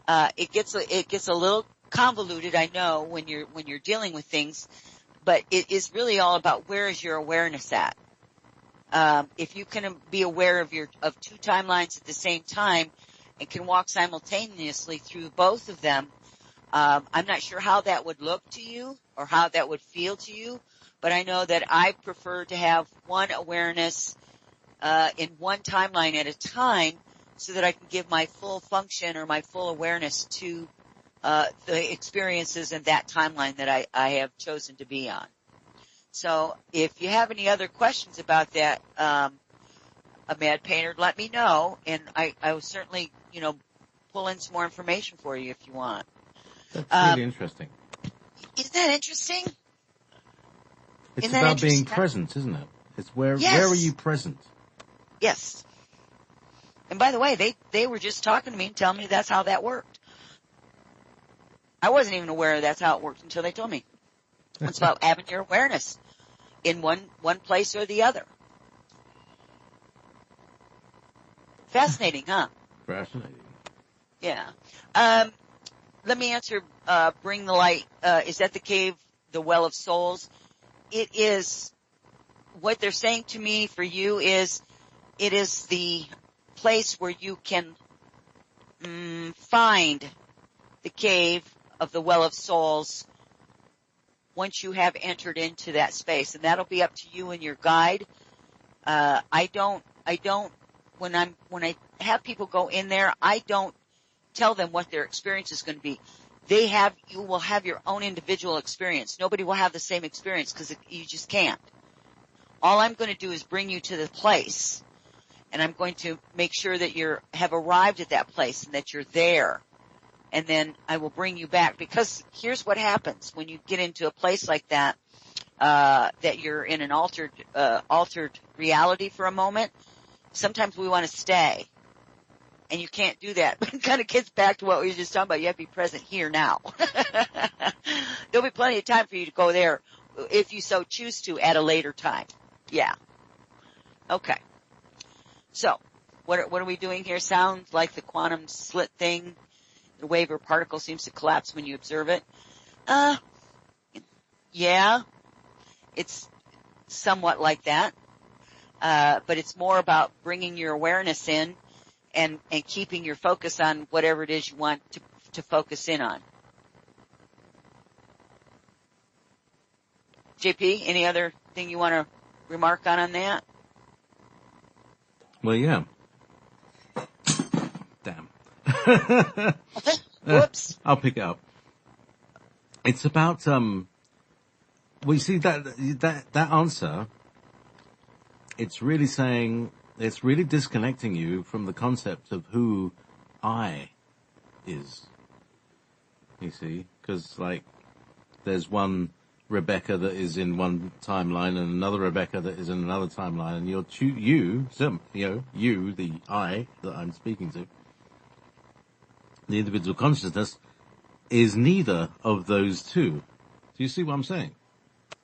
It gets a little convoluted, I know, when you're dealing with things, but it is really all about where is your awareness at. If you can be aware of two timelines at the same time and can walk simultaneously through both of them, I'm not sure how that would look to you or how that would feel to you, but I know that I prefer to have one awareness in one timeline at a time so that I can give my full function or my full awareness to the experiences in that timeline that I have chosen to be on. So if you have any other questions about that, a Mad Painter, let me know, and I will certainly, pull in some more information for you if you want. That's really interesting. Isn't that interesting? It's about being present, isn't it? It's where are you present? Yes. And by the way, they were just talking to me and telling me that's how that worked. I wasn't even aware that's how it worked until they told me. It's about having your awareness in one place or the other. Fascinating, huh? Fascinating. Yeah. Let me answer, bring the light. Is that the cave, the well of souls? It is, what they're saying to me for you is, it is the place where you can find the cave of the well of souls once you have entered into that space, and that'll be up to you and your guide. I don't, when I have people go in there, I don't tell them what their experience is going to be. You will have your own individual experience. Nobody will have the same experience because you just can't. All I'm going to do is bring you to the place, and I'm going to make sure that have arrived at that place and that you're there. And then I will bring you back, because here's what happens when you get into a place like that, that you're in an altered reality for a moment. Sometimes we want to stay, and you can't do that. But it kind of gets back to what we were just talking about. You have to be present here now. There'll be plenty of time for you to go there if you so choose to at a later time. Yeah. Okay. So, what are we doing here? Sounds like the quantum slit thing. The wave or particle seems to collapse when you observe it. Yeah, it's somewhat like that. But it's more about bringing your awareness in and keeping your focus on whatever it is you want to focus in on. JP, any other thing you want to remark on that? Well, yeah. Damn. Whoops. I'll pick it up. It's about, we see that answer, it's really saying, it's really disconnecting you from the concept of who I is. You see? Because, there's one Rebecca that is in one timeline and another Rebecca that is in another timeline, and you, the I that I'm speaking to, the individual consciousness, is neither of those two. Do you see what I'm saying?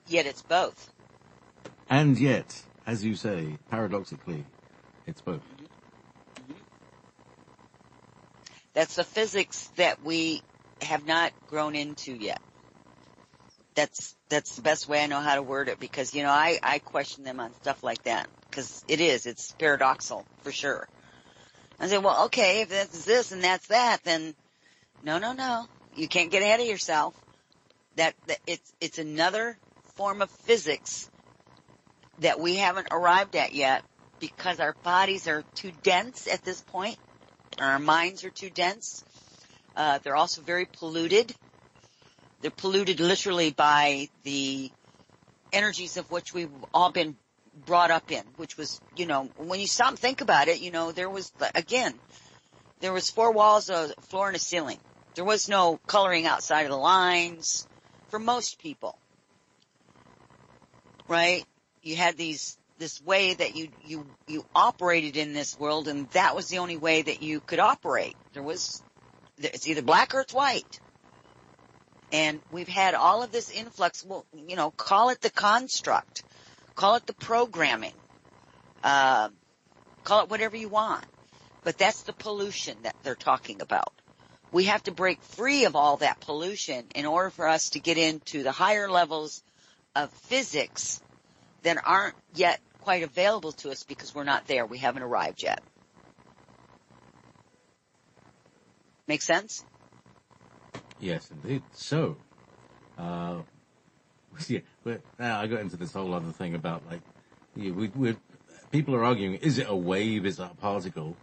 Yet it's both. And yet, as you say, paradoxically, it's both. Mm-hmm. That's the physics that we have not grown into yet. That's the best way I know how to word it, because, I question them on stuff like that, because it's paradoxical for sure. I say, well, okay, if that's this and that's that, then no. You can't get ahead of yourself. That it's another form of physics that we haven't arrived at yet, because our bodies are too dense at this point. Our minds are too dense. They're also very polluted. They're polluted literally by the energies of which we've all been brought up in, which was, when you stop and think about it, there was 4 walls, a floor, and a ceiling. There was no coloring outside of the lines for most people, right? You had this way that you operated in this world, and that was the only way that you could operate. It's either black or it's white. And we've had all of this influx, call it the construct, call it the programming, call it whatever you want. But that's the pollution that they're talking about. We have to break free of all that pollution in order for us to get into the higher levels of physics that aren't yet quite available to us because we're not there. We haven't arrived yet. Make sense? Yes, indeed. So, yeah, but now I got into this whole other thing about like, people are arguing, is it a wave, is it a particle?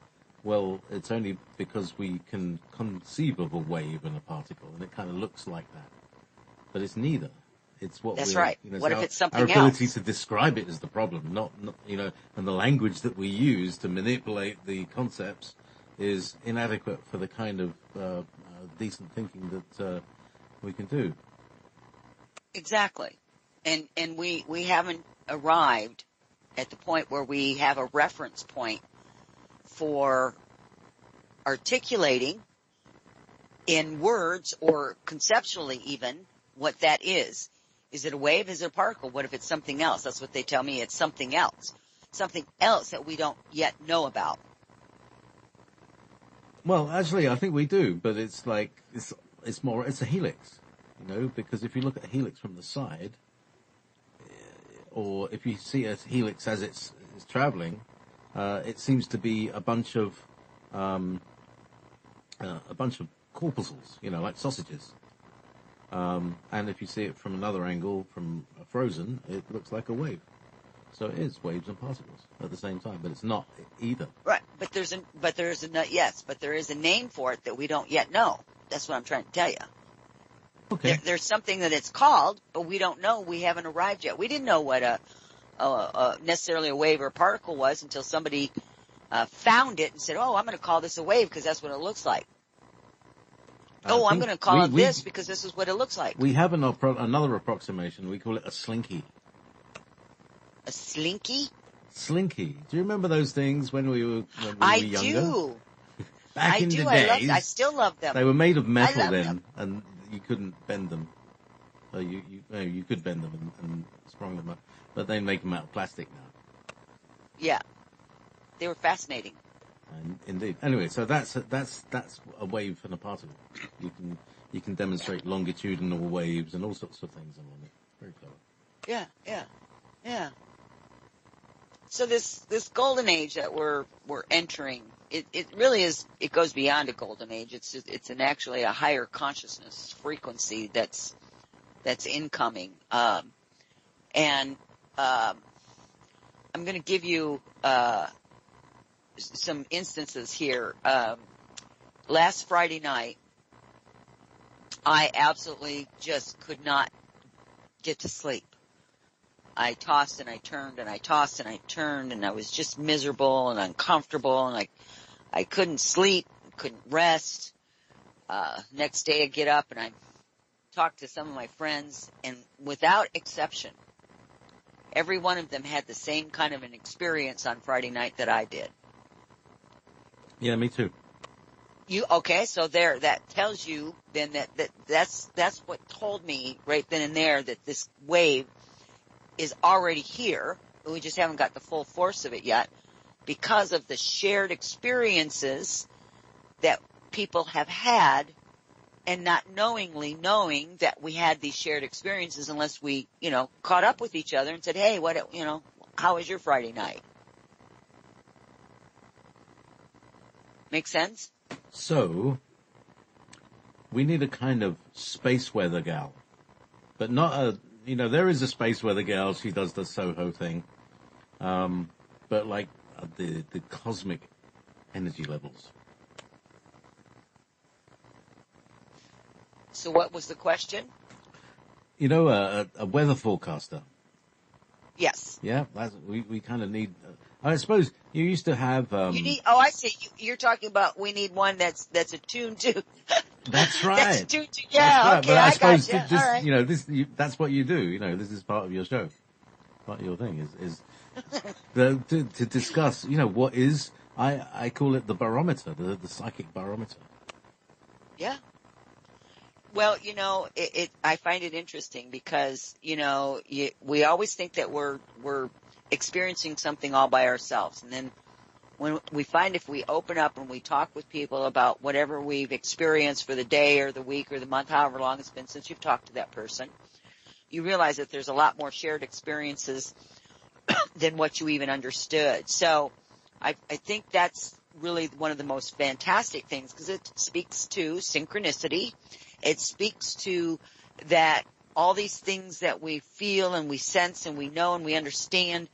Well, it's only because we can conceive of a wave and a particle, and it kind of looks like that. But it's neither. It's what That's we're, right. you know, What if our, it's something our ability else? to describe it is the problem, not, you know, and the language that we use to manipulate the concepts is inadequate for the kind of decent thinking that we can do. Exactly. And we haven't arrived at the point where we have a reference point for articulating in words or conceptually even what that is. Is it a wave? Is it a particle? What if it's something else? That's what they tell me. It's something else. Something else that we don't yet know about. Well, actually, I think we do, but it's like, it's a helix, you know, because if you look at a helix from the side, or if you see a helix as it's traveling, it seems to be a bunch of corpuscles, you know, like sausages. And if you see it from another angle, from frozen, it looks like a wave. So it is waves and particles at the same time, but it's not either. Right. But there is a name for it that we don't yet know. That's what I'm trying to tell you. Okay. There's something that it's called, but we don't know. We haven't arrived yet. We didn't know what necessarily a wave or a particle was until somebody found it and said, "Oh, I'm going to call this a wave because that's what it looks like." Oh, I'm going to call it this because this is what it looks like. We have another approximation. We call it a slinky. A slinky? Slinky. Do you remember those things when we were younger? I do. Back in the days, I still love them. they were made of metal then, them. and you couldn't bend them. You could bend them and sprung them up, but they make them out of plastic now. Yeah, they were fascinating. And indeed. Anyway, so that's a wave and a particle. You can demonstrate longitudinal waves and all sorts of things along it. Very clever. Yeah. So this golden age that we're entering, it really is. It goes beyond a golden age. It's actually a higher consciousness frequency that's incoming. And I'm going to give you some instances here. Last Friday night, I absolutely just could not get to sleep. I tossed and I turned and I tossed and I turned, and I was just miserable and uncomfortable, and I couldn't sleep, couldn't rest. Next day I get up and I talk to some of my friends, and without exception, every one of them had the same kind of an experience on Friday night that I did. Yeah, me too. Okay, so that tells you then that's what told me right then and there that this wave is already here, but we just haven't got the full force of it yet because of the shared experiences that people have had, and not knowing that we had these shared experiences unless we, caught up with each other and said, "Hey, how was your Friday night?" Make sense? So, we need a kind of space weather gal, but not there is a space weather gal. She does the Soho thing, but like the cosmic energy levels. So what was the question? A weather forecaster. Yes. Yeah, we kind of need. I suppose you used to have. You need. Oh, I see. You're talking about. We need one that's attuned to. That's right. That's attuned to. Yeah. Right. Okay. But I suppose got you. All right. That's what you do. This is part of your show. Part of your thing is to discuss. What is I call it the barometer, the psychic barometer. Yeah. Well, I find it interesting because, we always think that we're experiencing something all by ourselves. And then when we find if we open up and we talk with people about whatever we've experienced for the day or the week or the month, however long it's been since you've talked to that person, you realize that there's a lot more shared experiences than what you even understood. So I think that's really one of the most fantastic things, because it speaks to synchronicity. It speaks to that all these things that we feel and we sense and we know and we understand,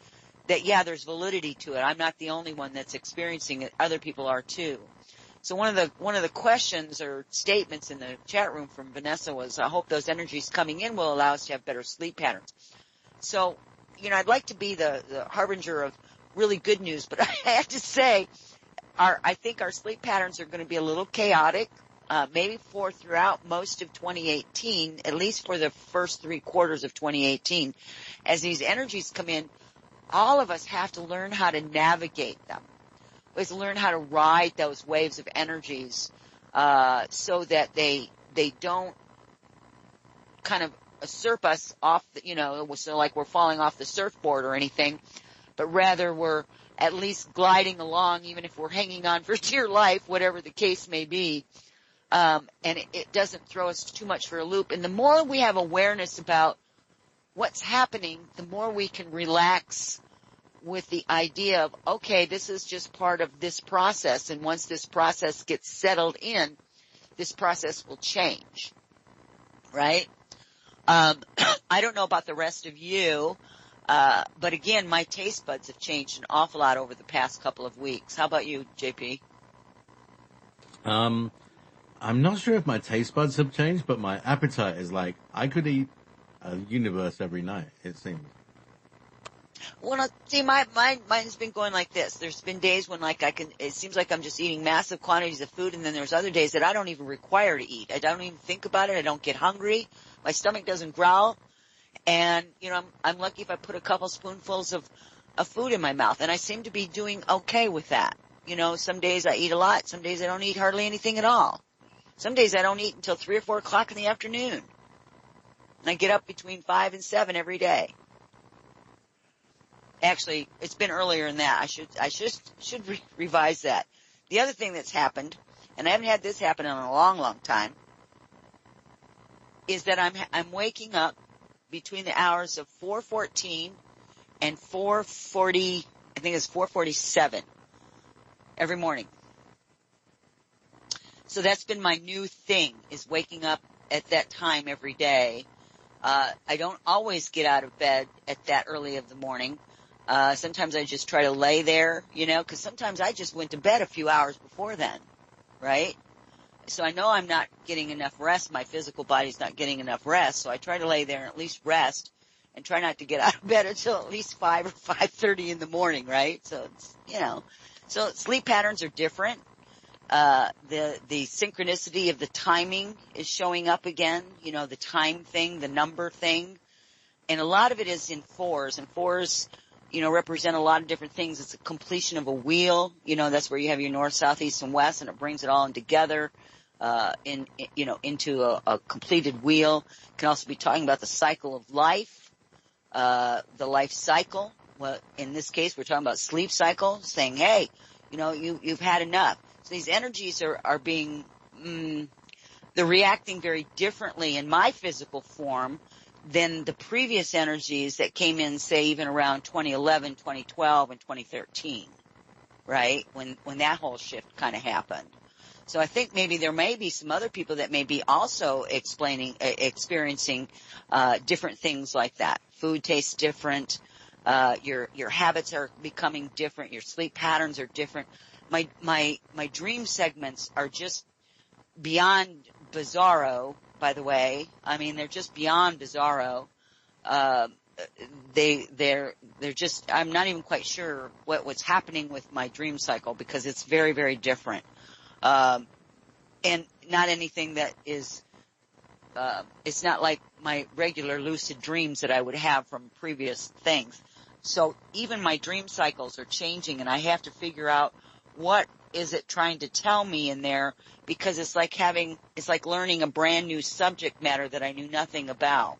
that, yeah, there's validity to it. I'm not the only one that's experiencing it. Other people are too. So one of the questions or statements in the chat room from Vanessa was, I hope those energies coming in will allow us to have better sleep patterns. So, I'd like to be the harbinger of really good news, but I have to say, I think our sleep patterns are going to be a little chaotic, maybe throughout most of 2018, at least for the first 3 quarters of 2018. As these energies come in, all of us have to learn how to navigate them. We have to learn how to ride those waves of energies, so that they don't kind of usurp us off, so like we're falling off the surfboard or anything, but rather we're at least gliding along, even if we're hanging on for dear life, whatever the case may be. And it doesn't throw us too much for a loop. And the more we have awareness about what's happening, the more we can relax with the idea of, okay, this is just part of this process. And once this process gets settled in, this process will change. Right? I don't know about the rest of you, but again, my taste buds have changed an awful lot over the past couple of weeks. How about you, JP? I'm not sure if my taste buds have changed, but my appetite is like, I could eat a universe every night, it seems. Well, see, mine's been going like this. There's been days when it seems like I'm just eating massive quantities of food, and then there's other days that I don't even require to eat. I don't even think about it. I don't get hungry. My stomach doesn't growl. And, I'm lucky if I put a couple spoonfuls of food in my mouth, and I seem to be doing okay with that. Some days I eat a lot. Some days I don't eat hardly anything at all. Some days I don't eat until 3 or 4 o'clock in the afternoon. And I get up between 5 and 7 every day. Actually, it's been earlier than that. I should revise that. The other thing that's happened, and I haven't had this happen in a long, long time, is that I'm waking up between the hours of 4:14 and 4:40. I think it's 4:47 every morning. So that's been my new thing, is waking up at that time every day. I don't always get out of bed at that early of the morning. Sometimes I just try to lay there, because sometimes I just went to bed a few hours before then, right? So I know I'm not getting enough rest. My physical body's not getting enough rest. So I try to lay there and at least rest and try not to get out of bed until at least 5 or 5:30 in the morning, right? So it's, so sleep patterns are different. The synchronicity of the timing is showing up again, the time thing, the number thing. And a lot of it is in 4s, and 4s, represent a lot of different things. It's a completion of a wheel. That's where you have your north, south, east, and west, and it brings it all in together, into a completed wheel. It can also be talking about the cycle of life, the life cycle. Well, in this case, we're talking about sleep cycle, saying, hey, you've had enough. So these energies are being, they're reacting very differently in my physical form than the previous energies that came in, say, even around 2011, 2012, and 2013, right? When that whole shift kind of happened. So I think maybe there may be some other people that may be also experiencing different things like that. Food tastes different. Your habits are becoming different. Your sleep patterns are different. My dream segments are just beyond bizarro, by the way. I mean, they're just beyond bizarro. They're just, I'm not even quite sure what's happening with my dream cycle, because it's very, very different. And not anything that is, it's not like my regular lucid dreams that I would have from previous things. So even my dream cycles are changing, and I have to figure out what is it trying to tell me in there, because it's like learning a brand new subject matter that I knew nothing about.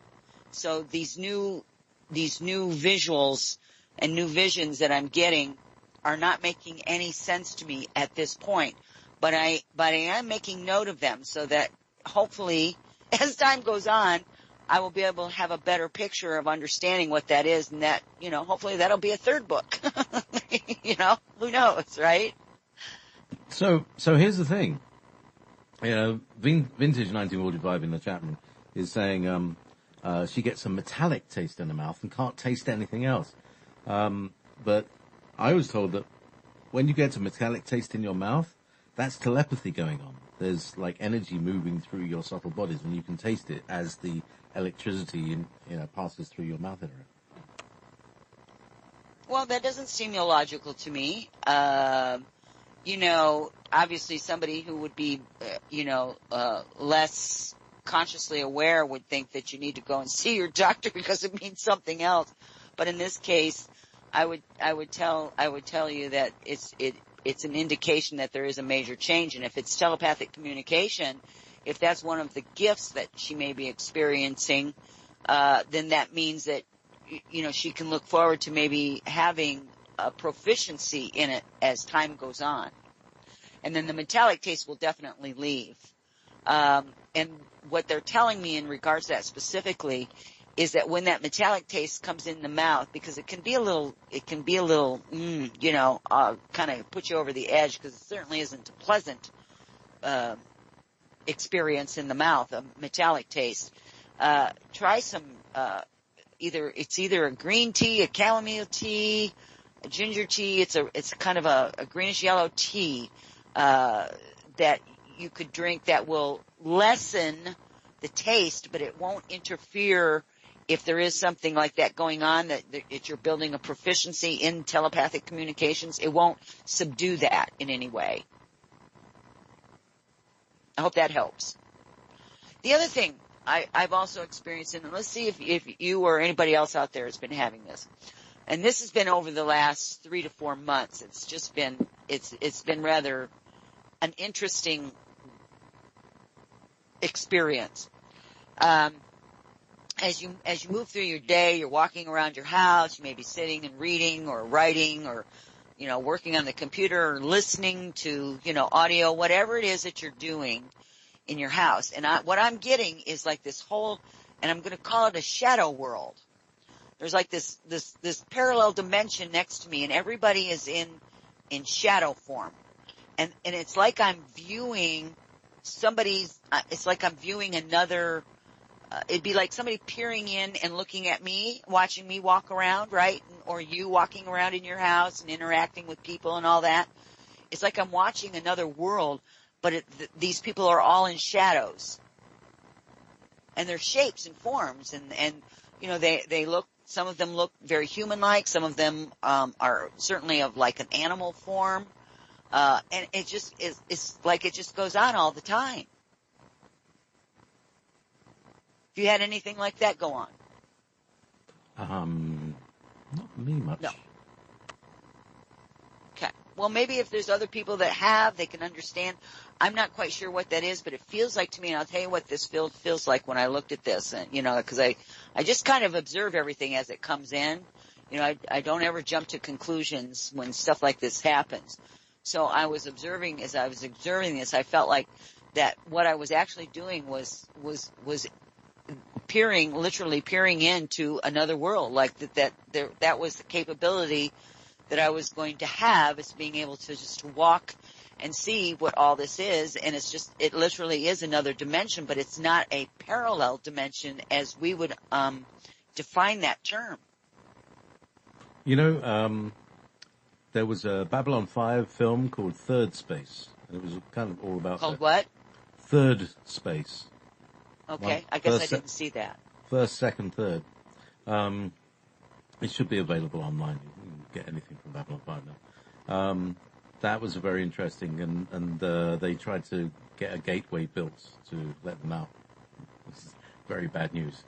So these new visuals and new visions that I'm getting are not making any sense to me at this point, but I am making note of them so that hopefully as time goes on, I will be able to have a better picture of understanding what that is, and that, hopefully that'll be a third book. Who knows, right? So here's the thing. Vintage 1945 in the chat room is saying she gets a metallic taste in her mouth and can't taste anything else. But I was told that when you get a metallic taste in your mouth, that's telepathy going on. There's like energy moving through your subtle bodies, and you can taste it as the electricity passes through your mouth area. Well, that doesn't seem illogical to me. Obviously somebody who would be, less consciously aware would think that you need to go and see your doctor because it means something else. But in this case, I would tell you that it's an indication that there is a major change. And if it's telepathic communication, if that's one of the gifts that she may be experiencing, then that means that, she can look forward to maybe having a proficiency in it as time goes on. And then the metallic taste will definitely leave. And what they're telling me in regards to that specifically is that when that metallic taste comes in the mouth, because it can be a little, kind of put you over the edge, because it certainly isn't a pleasant experience in the mouth, a metallic taste. Try some, either a green tea, a chamomile tea, a ginger tea. It's kind of a greenish yellow tea that you could drink that will lessen the taste, but it won't interfere if there is something like that going on, that you're building a proficiency in telepathic communications. It won't subdue that in any way. I hope that helps. The other thing I've also experienced, and let's see if you or anybody else out there has been having this, and this has been over the last 3 to 4 months. It's just been, it's been rather an interesting experience. As you move through your day, you're walking around your house, you may be sitting and reading or writing or, working on the computer or listening to, audio, whatever it is that you're doing in your house. And what I'm getting is like this whole, and I'm going to call it a shadow world. There's like this parallel dimension next to me, and everybody is in shadow form. And it's like I'm viewing it's like I'm viewing another, it'd be like somebody peering in and looking at me, watching me walk around, right? Or you walking around in your house and interacting with people and all that. It's like I'm watching another world, but these people are all in shadows. And they're shapes and forms, and they look, some of them look very human-like, some of them are certainly of like an animal form. And it just it's like it just goes on all the time. Have you had anything like that go on? Not me much. No. Okay. Well, maybe if there's other people that have, they can understand. I'm not quite sure what that is, but it feels like to me, and I'll tell you what this feels like when I looked at this, and, because I just kind of observe everything as it comes in. I don't ever jump to conclusions when stuff like this happens. So I was observing, as I was observing this, I felt like that what I was actually doing was literally peering into another world, like that was the capability that I was going to have, is being able to just walk and see what all this is. And it literally is another dimension, but it's not a parallel dimension as we would define that term. There was a Babylon 5 film called Third Space. It was kind of all about... Called what? Third Space. Okay, I guess I didn't see that. First, second, third. It should be available online. You can get anything from Babylon 5 now. That was very interesting, and they tried to get a gateway built to let them out. This is very bad news.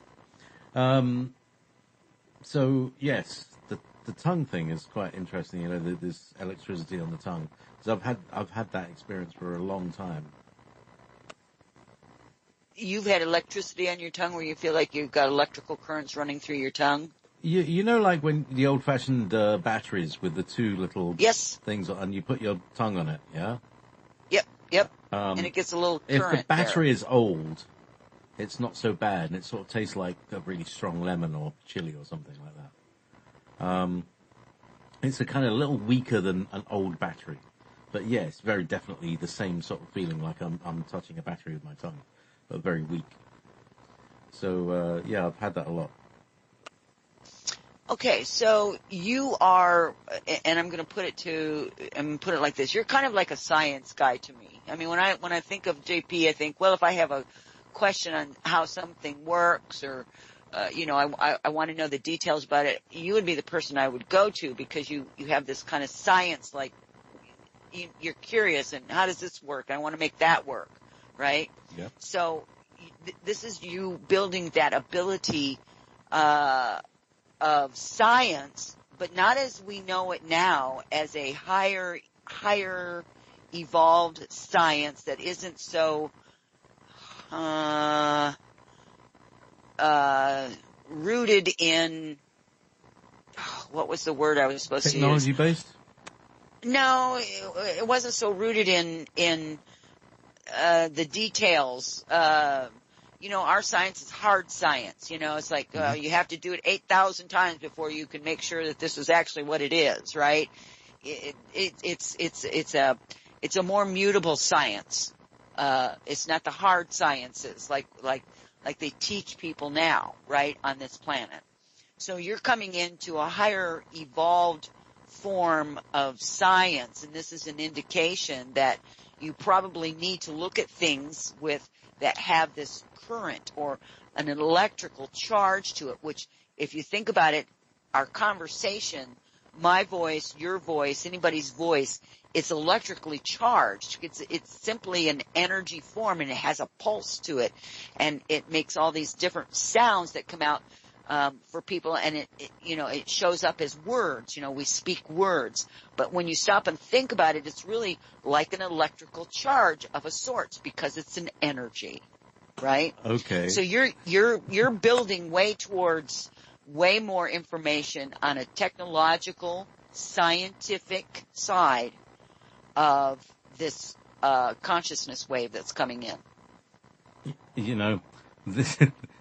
So, yes, the tongue thing is quite interesting. This electricity on the tongue, because I've had that experience for a long time. You've had electricity on your tongue where you feel like you've got electrical currents running through your tongue? You know, like when the old-fashioned batteries with the two little Yes. things, and you put your tongue on it, yeah? Yep. And it gets a little If the current battery there. is old, it's not so bad, and it sort of tastes like a really strong lemon or chili or something like that. It's a kind of little weaker than an old battery. But yes, very definitely the same sort of feeling, like I'm touching a battery with my tongue, but very weak. So, yeah, I've had that a lot. Okay, so you are, and I'm going to put it like this. You're kind of like a science guy to me. I mean, when I think of JP, I think, well, if I have a question on how something works, or I want to know the details about it, you would be the person I would go to, because you have this kind of science, like you're curious, and how does this work? I want to make that work, right? Yeah. So this is you building that ability of science, but not as we know it now, as a higher evolved science that isn't so rooted in, what was the word I was supposed to use? Technology based? No, it wasn't so rooted in the details. Our science is hard science. It's like you have to do it 8,000 times before you can make sure that this is actually what it is, right? It's a more mutable science. It's not the hard sciences like they teach people now, right, on this planet. So you're coming into a higher evolved form of science, and this is an indication that you probably need to look at things that have this current or an electrical charge to it, which, if you think about it, our conversation, my voice, your voice, anybody's voice, it's electrically charged. It's simply an energy form, and it has a pulse to it, and it makes all these different sounds that come out for people, and it shows up as words. We speak words, but when you stop and think about it, it's really like an electrical charge of a sort, because it's an energy, right? Okay. So you're building way towards way more information on a technological, scientific side of this consciousness wave that's coming in.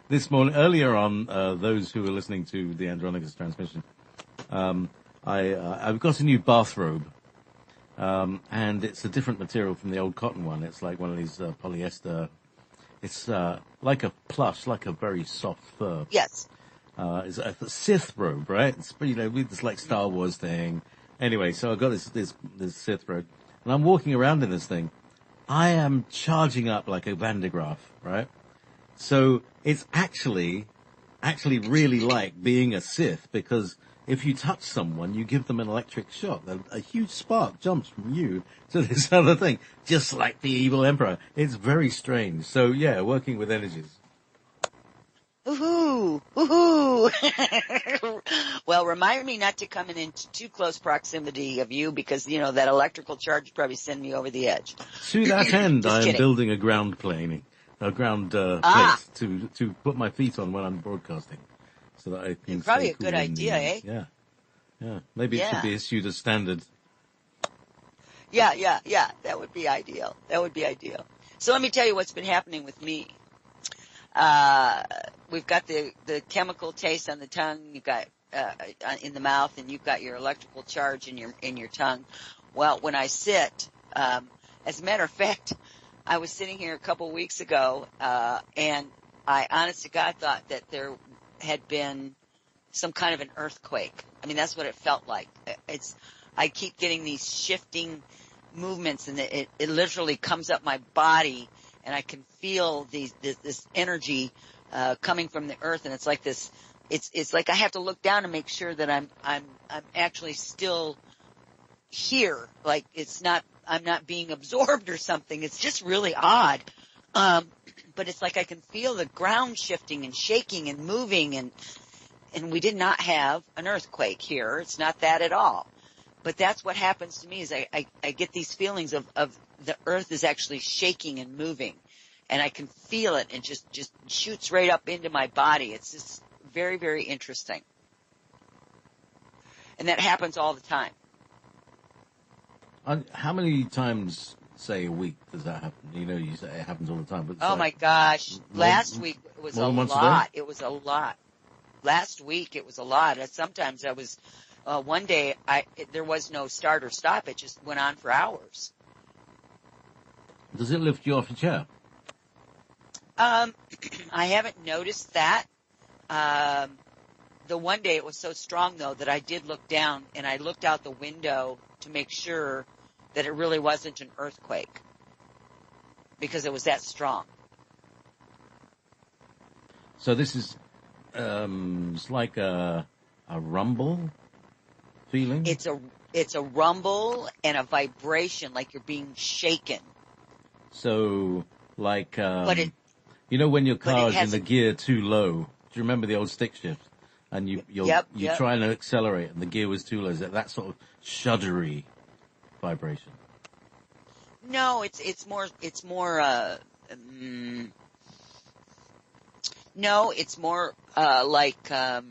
This morning, earlier on, those who were listening to the Andronicus transmission, I've got a new bathrobe, and it's a different material from the old cotton one. It's like one of these polyester. It's like a plush, like a very soft fur. Yes. It's a Sith robe, right? It's with this like Star Wars thing. Anyway, so I got this Sith robe, and I'm walking around in this thing. I am charging up like a Van de Graaff, right? So it's actually really like being a Sith, because if you touch someone, you give them an electric shock. A huge spark jumps from you to this other thing, just like the evil Emperor. It's very strange. So yeah, working with energies. Woohoo! Woohoo! Well, remind me not to come into too close proximity of you, because, that electrical charge would probably send me over the edge. To that end, I am kidding. building a ground plate to put my feet on when I'm broadcasting, so that I can probably stay a good cool idea, eh? Yeah. Maybe it should be issued as standard. Yeah. That would be ideal. So let me tell you what's been happening with me. We've got the chemical taste on the tongue. You've got in the mouth, and you've got your electrical charge in your tongue. Well, when I sit, as a matter of fact, I was sitting here a couple of weeks ago, and I, honest to God, thought that there had been some kind of an earthquake. I mean, that's what it felt like. I keep getting these shifting movements, and it literally comes up my body, and I can feel this energy coming from the earth, and it's like this. It's like I have to look down and make sure that I'm actually still here. Like I'm not being absorbed or something. It's just really odd. But it's like I can feel the ground shifting and shaking and moving, and we did not have an earthquake here. It's not that at all. But that's what happens to me, is I get these feelings of the earth is actually shaking and moving, and I can feel it, and just shoots right up into my body. It's just very, very interesting. And that happens all the time. How many times, say, a week does that happen? You know, you say it happens all the time, but it's Oh my gosh. Last week it was a more than once a day? lot. It was a lot. Last week it was a lot. Sometimes I was, one day there was no start or stop. It just went on for hours. Does it lift you off your chair? I haven't noticed that. The one day it was so strong though that I did look down and I looked out the window to make sure that it really wasn't an earthquake because it was that strong. So this is, it's like a rumble feeling? It's a rumble and a vibration like you're being shaken. So, like, But it, you know when your but it car's in the hasn't, gear too low? Do you remember the old stick shift? And you're yep. trying to accelerate and the gear was too low. Is that sort of shuddery vibration? No, no, it's more, like, have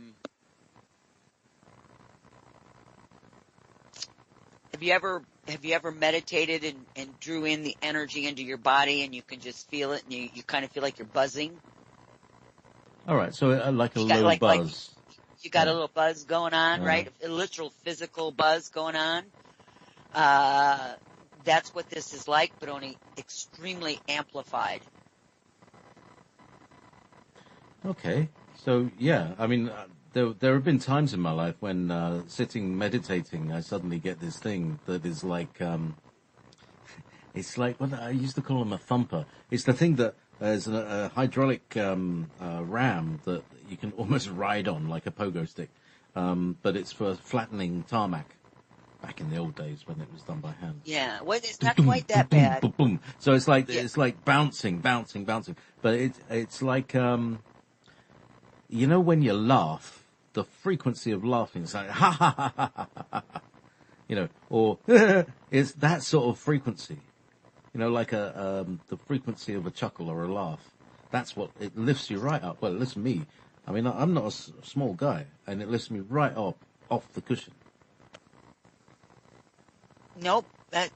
you ever meditated and drew in the energy into your body and you can just feel it and you kind of feel like you're buzzing? All right. So like a You got low like buzz. you got Yeah. a little buzz going on, Uh, right? A literal physical buzz going on. That's what this is like, but only extremely amplified. okay. So yeah, I mean, there have been times in my life when sitting meditating, I suddenly get this thing that is like it's like what I used to call them a thumper. It's the thing that there's a hydraulic ram that you can almost ride on like a pogo stick, but it's for flattening tarmac. Back in the old days when it was done by hand. Yeah, well, it's not quite that bad. Boom, boom. So it's like Yeah. it's like bouncing. But it's like you know when you laugh, the frequency of laughing is like ha ha ha ha ha ha, ha, you know, or it's that sort of frequency. You know, like the frequency of a chuckle or a laugh. That's what it lifts you right up. Well, it lifts me. I mean, I'm not a small guy, and it lifts me right up off the cushion. Nope. That's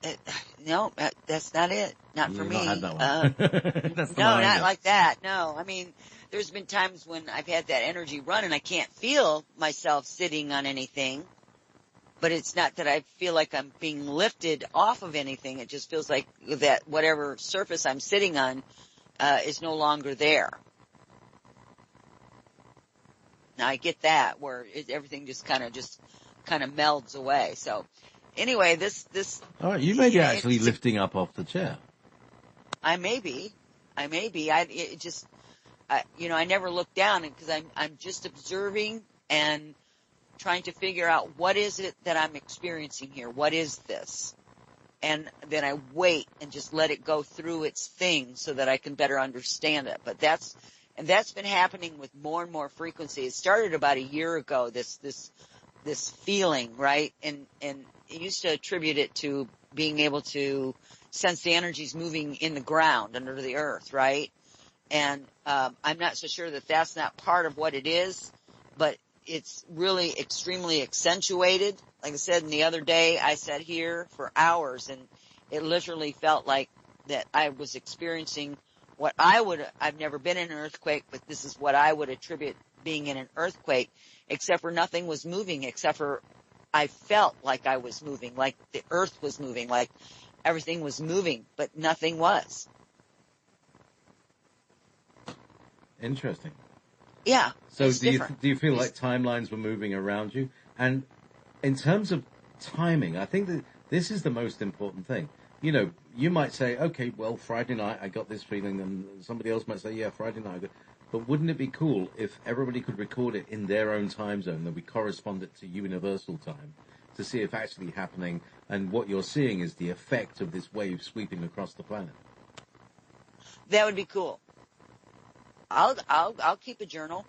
not it. Not for You've me. not had that one. That's the No, one I not get. like that. No, I mean, there's been times when I've had that energy run and I can't feel myself sitting on anything, but it's not that I feel like I'm being lifted off of anything. It just feels like that whatever surface I'm sitting on, is no longer there. Now I get that where everything just kind of melds away. So anyway, this, All right, you may be actually it's, lifting up off the chair. I may be, I never look down because I'm just observing and trying to figure out what is it that I'm experiencing here? What is this? And then I wait and just let it go through its thing so that I can better understand it. But that's been happening with more and more frequency. It started about a year ago, this feeling, right? And I used to attribute it to being able to sense the energies moving in the ground under the earth, right? And I'm not so sure that that's not part of what it is, but it's really extremely accentuated. Like I said, the other day I sat here for hours and it literally felt like that I was experiencing what I've never been in an earthquake, but this is what I would attribute being in an earthquake, except for nothing was moving, except for I felt like I was moving, like the earth was moving, like everything was moving, but nothing was. Interesting. Yeah. So It's different. do you feel like timelines were moving around you? And in terms of timing, I think that this is the most important thing. You know, you might say, okay, well, Friday night I got this feeling, and somebody else might say, yeah, Friday night I got. But wouldn't it be cool if everybody could record it in their own time zone, that we correspond it to universal time, to see if actually happening, and what you're seeing is the effect of this wave sweeping across the planet? That would be cool. I'll keep a journal.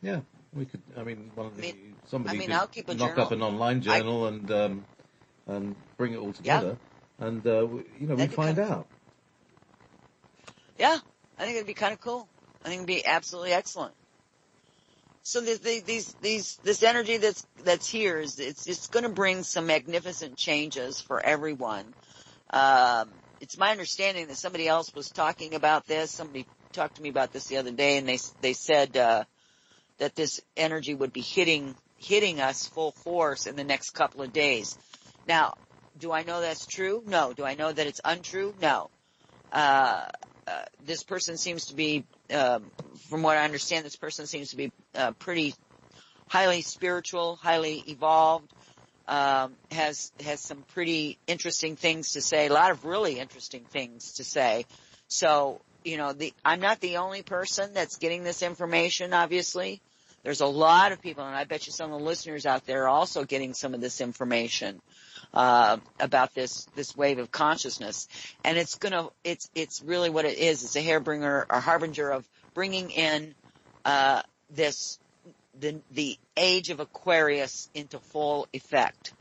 Yeah, we could. I mean, somebody could I'll keep a knock journal. up an online journal and bring it all together, and we That'd be find kind out. Yeah, I think it'd be kind of cool. I think it'd be absolutely excellent. So this energy that's here it's going to bring some magnificent changes for everyone. It's my understanding that somebody else was talking about this. Somebody talked to me about this the other day, and they said that this energy would be hitting us full force in the next couple of days. Now, do I know that's true? No. Do I know that it's untrue? No. This person seems to be, from what I understand, this person seems to be pretty highly spiritual, highly evolved, has some pretty interesting things to say, a lot of really interesting things to say. So, I'm not the only person that's getting this information, obviously. There's a lot of people, and I bet you some of the listeners out there are also getting some of this information about this wave of consciousness. And it's really what it is. It's a hairbringer, a harbinger of bringing in the age of Aquarius into full effect.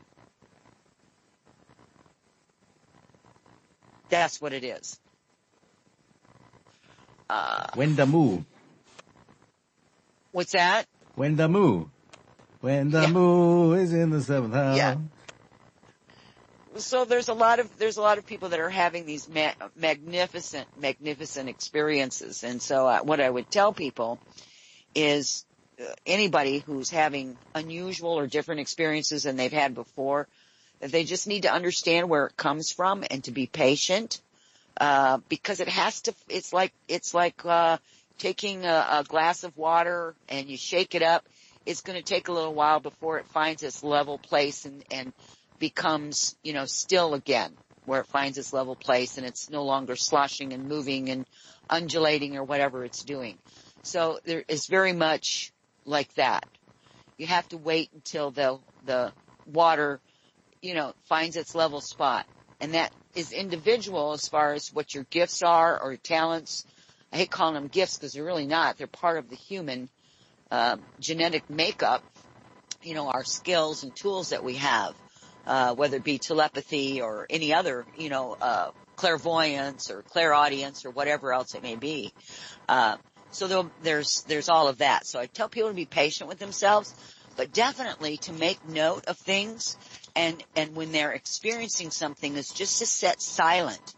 That's what it is. Wendamu. What's that? Wendamu. Wendamu is in the 7th house. Yeah. So there's a lot of people that are having these magnificent experiences. And so what I would tell people is anybody who's having unusual or different experiences than they've had before, that they just need to understand where it comes from and to be patient. Because it's like taking a glass of water and you shake it up. It's going to take a little while before it finds its level place and becomes, still again, where it finds its level place and it's no longer sloshing and moving and undulating or whatever it's doing. So there is very much like that. You have to wait until the water, finds its level spot. And that is individual as far as what your gifts are or talents. I hate calling them gifts because they're really not. They're part of the human genetic makeup, our skills and tools that we have, whether it be telepathy or any other, clairvoyance or clairaudience or whatever else it may be. So there's all of that. So I tell people to be patient with themselves, but definitely to make note of things. And when they're experiencing something, is just to sit silent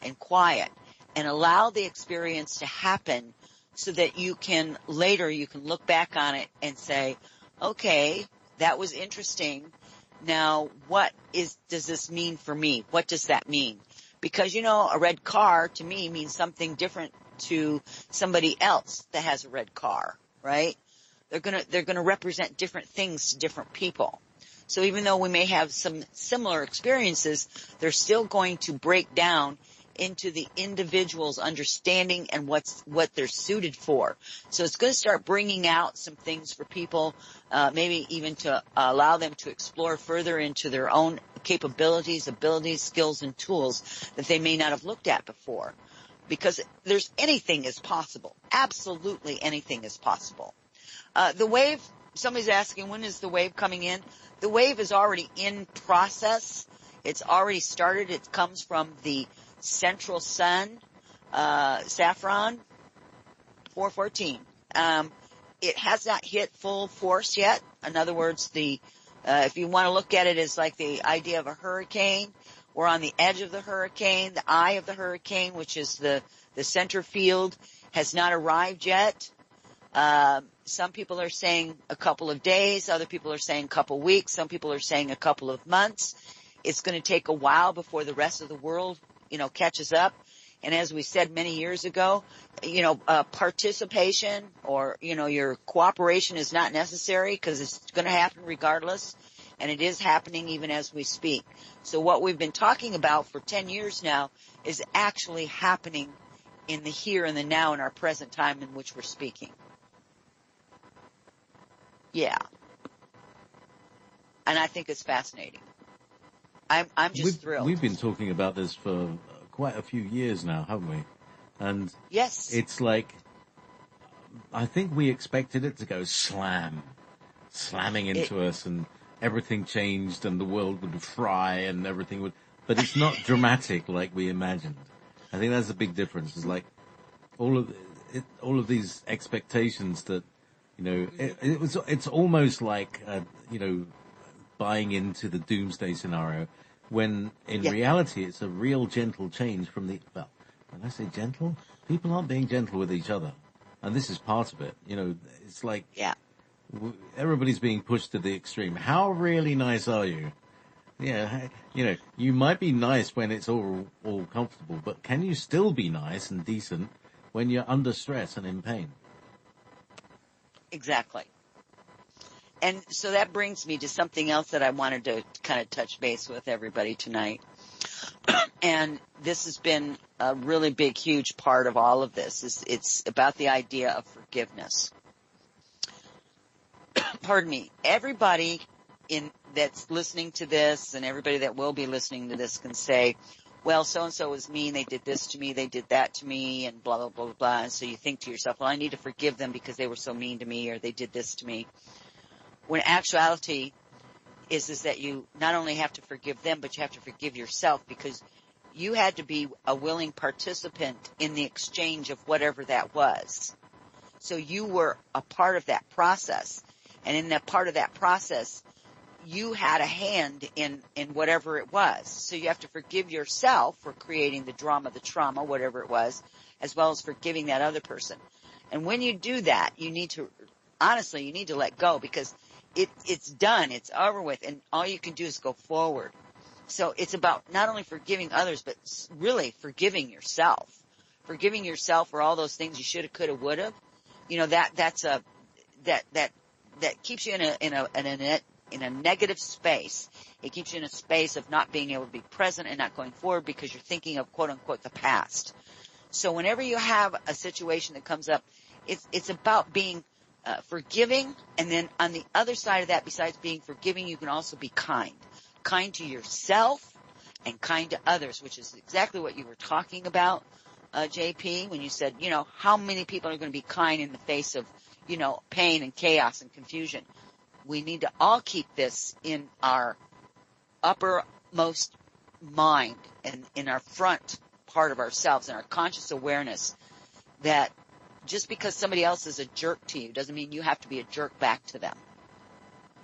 and quiet and allow the experience to happen so that you can look back on it and say, okay, that was interesting. Now, what does this mean for me? What does that mean? Because, a red car to me means something different to somebody else that has a red car, right? They're going to represent different things to different people. So even though we may have some similar experiences, they're still going to break down into the individual's understanding and what they're suited for. So it's going to start bringing out some things for people, maybe even to allow them to explore further into their own capabilities, abilities, skills, and tools that they may not have looked at before. Because anything is possible. Absolutely anything is possible. The wave, somebody's asking, when is the wave coming in? The wave is already in process. It's already started. It comes from the central sun, Saffron 414. It has not hit full force yet. In other words, if you want to look at it as like the idea of a hurricane, we're on the edge of the hurricane. The eye of the hurricane, which is the center field, has not arrived yet. Some people are saying a couple of days. Other people are saying a couple of weeks. Some people are saying a couple of months. It's going to take a while before the rest of the world, catches up. And as we said many years ago, participation or, your cooperation is not necessary because it's going to happen regardless. And it is happening even as we speak. So what we've been talking about for 10 years now is actually happening in the here and the now in our present time in which we're speaking. Yeah. And I think it's fascinating. I'm just thrilled. We've been talking about this for quite a few years now, haven't we? And yes, it's like, I think we expected it to go slamming into us and everything changed and the world would fry and everything would, but it's not dramatic like we imagined. I think that's a big difference. It's like all of these expectations that You know, Hmm. it's almost like, buying into the doomsday scenario when in Yeah. reality it's a real gentle change well, when I say gentle, people aren't being gentle with each other. And this is part of it. You know, it's like Yeah. everybody's being pushed to the extreme. How really nice are you? Yeah, you know, you might be nice when it's all comfortable, but can you still be nice and decent when you're under stress and in pain? Exactly. And so that brings me to something else that I wanted to kind of touch base with everybody tonight. And this has been a really big, huge part of all of this. It's about the idea of forgiveness. Pardon me. Everybody that's listening to this and everybody that will be listening to this can say, well, so-and-so was mean. They did this to me. They did that to me and blah, blah, blah, blah, blah. And so you think to yourself, well, I need to forgive them because they were so mean to me or they did this to me. When actuality is that you not only have to forgive them, but you have to forgive yourself because you had to be a willing participant in the exchange of whatever that was. So you were a part of that process. And in that part of that process, you had a hand in whatever it was. So you have to forgive yourself for creating the drama, the trauma, whatever it was, as well as forgiving that other person. And when you do that, you need to let go because it's done. It's over with. And all you can do is go forward. So it's about not only forgiving others, but really forgiving yourself. Forgiving yourself for all those things you should have, could have, would have. You know, that keeps you in a negative space. It keeps you in a space of not being able to be present and not going forward because you're thinking of quote unquote the past. So whenever you have a situation that comes up, it's about being forgiving, and then on the other side of that, besides being forgiving, you can also be kind. Kind to yourself and kind to others, which is exactly what you were talking about, JP, when you said, you know, how many people are going to be kind in the face of, you know, pain and chaos and confusion. We need to all keep this in our uppermost mind and in our front part of ourselves, in our conscious awareness, that just because somebody else is a jerk to you doesn't mean you have to be a jerk back to them.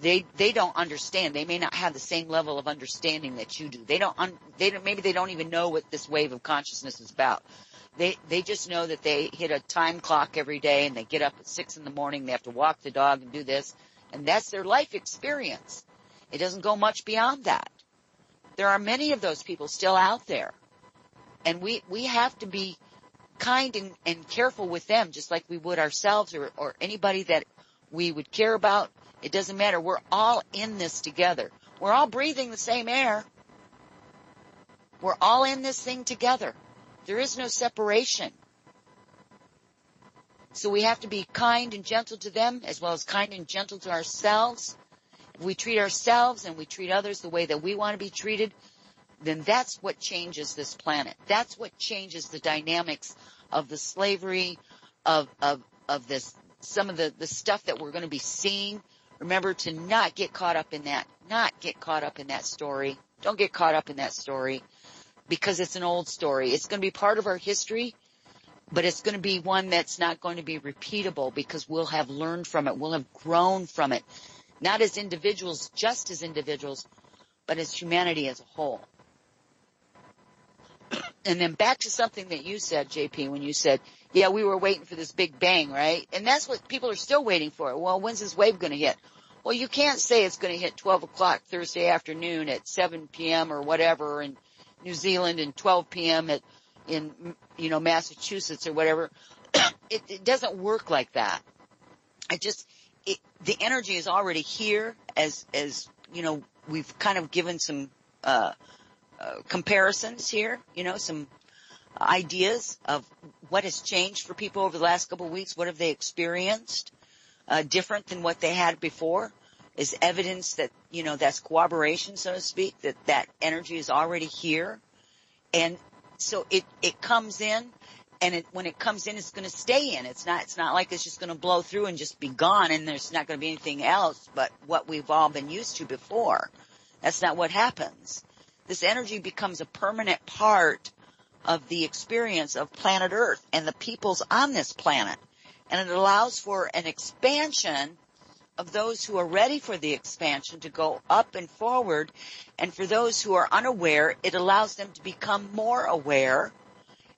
They don't understand. They may not have the same level of understanding that you do. Maybe they don't even know what this wave of consciousness is about. They just know that they hit a time clock every day and they get up at 6 a.m. They have to walk the dog and do this. And that's their life experience. It doesn't go much beyond that. There are many of those people still out there. And we have to be kind and careful with them, just like we would ourselves or anybody that we would care about. It doesn't matter. We're all in this together. We're all breathing the same air. We're all in this thing together. There is no separation. So we have to be kind and gentle to them as well as kind and gentle to ourselves. If we treat ourselves and we treat others the way that we want to be treated, then that's what changes this planet. That's what changes the dynamics of the slavery, of this, some of the stuff that we're going to be seeing. Remember to not get caught up in that. Not get caught up in that story. Don't get caught up in that story because it's an old story. It's going to be part of our history, but it's going to be one that's not going to be repeatable because we'll have learned from it. We'll have grown from it. Not as individuals, just as individuals, but as humanity as a whole. And then back to something that you said, JP, when you said, yeah, we were waiting for this big bang, right? And that's what people are still waiting for. Well, when's this wave going to hit? Well, you can't say it's going to hit 12 o'clock Thursday afternoon at 7 p.m. or whatever in New Zealand and 12 p.m. in Massachusetts or whatever. It doesn't work like that. The energy is already here as we've kind of given some comparisons here, some ideas of what has changed for people over the last couple of weeks. What have they experienced different than what they had before? Is evidence that, that's corroboration, so to speak, that energy is already here. And so it comes in, and when it comes in, it's going to stay in. It's not like it's just going to blow through and just be gone, and there's not going to be anything else but what we've all been used to before. That's not what happens. This energy becomes a permanent part of the experience of planet Earth and the peoples on this planet. and it allows for an expansion of those who are ready for the expansion to go up and forward. And for those who are unaware, it allows them to become more aware,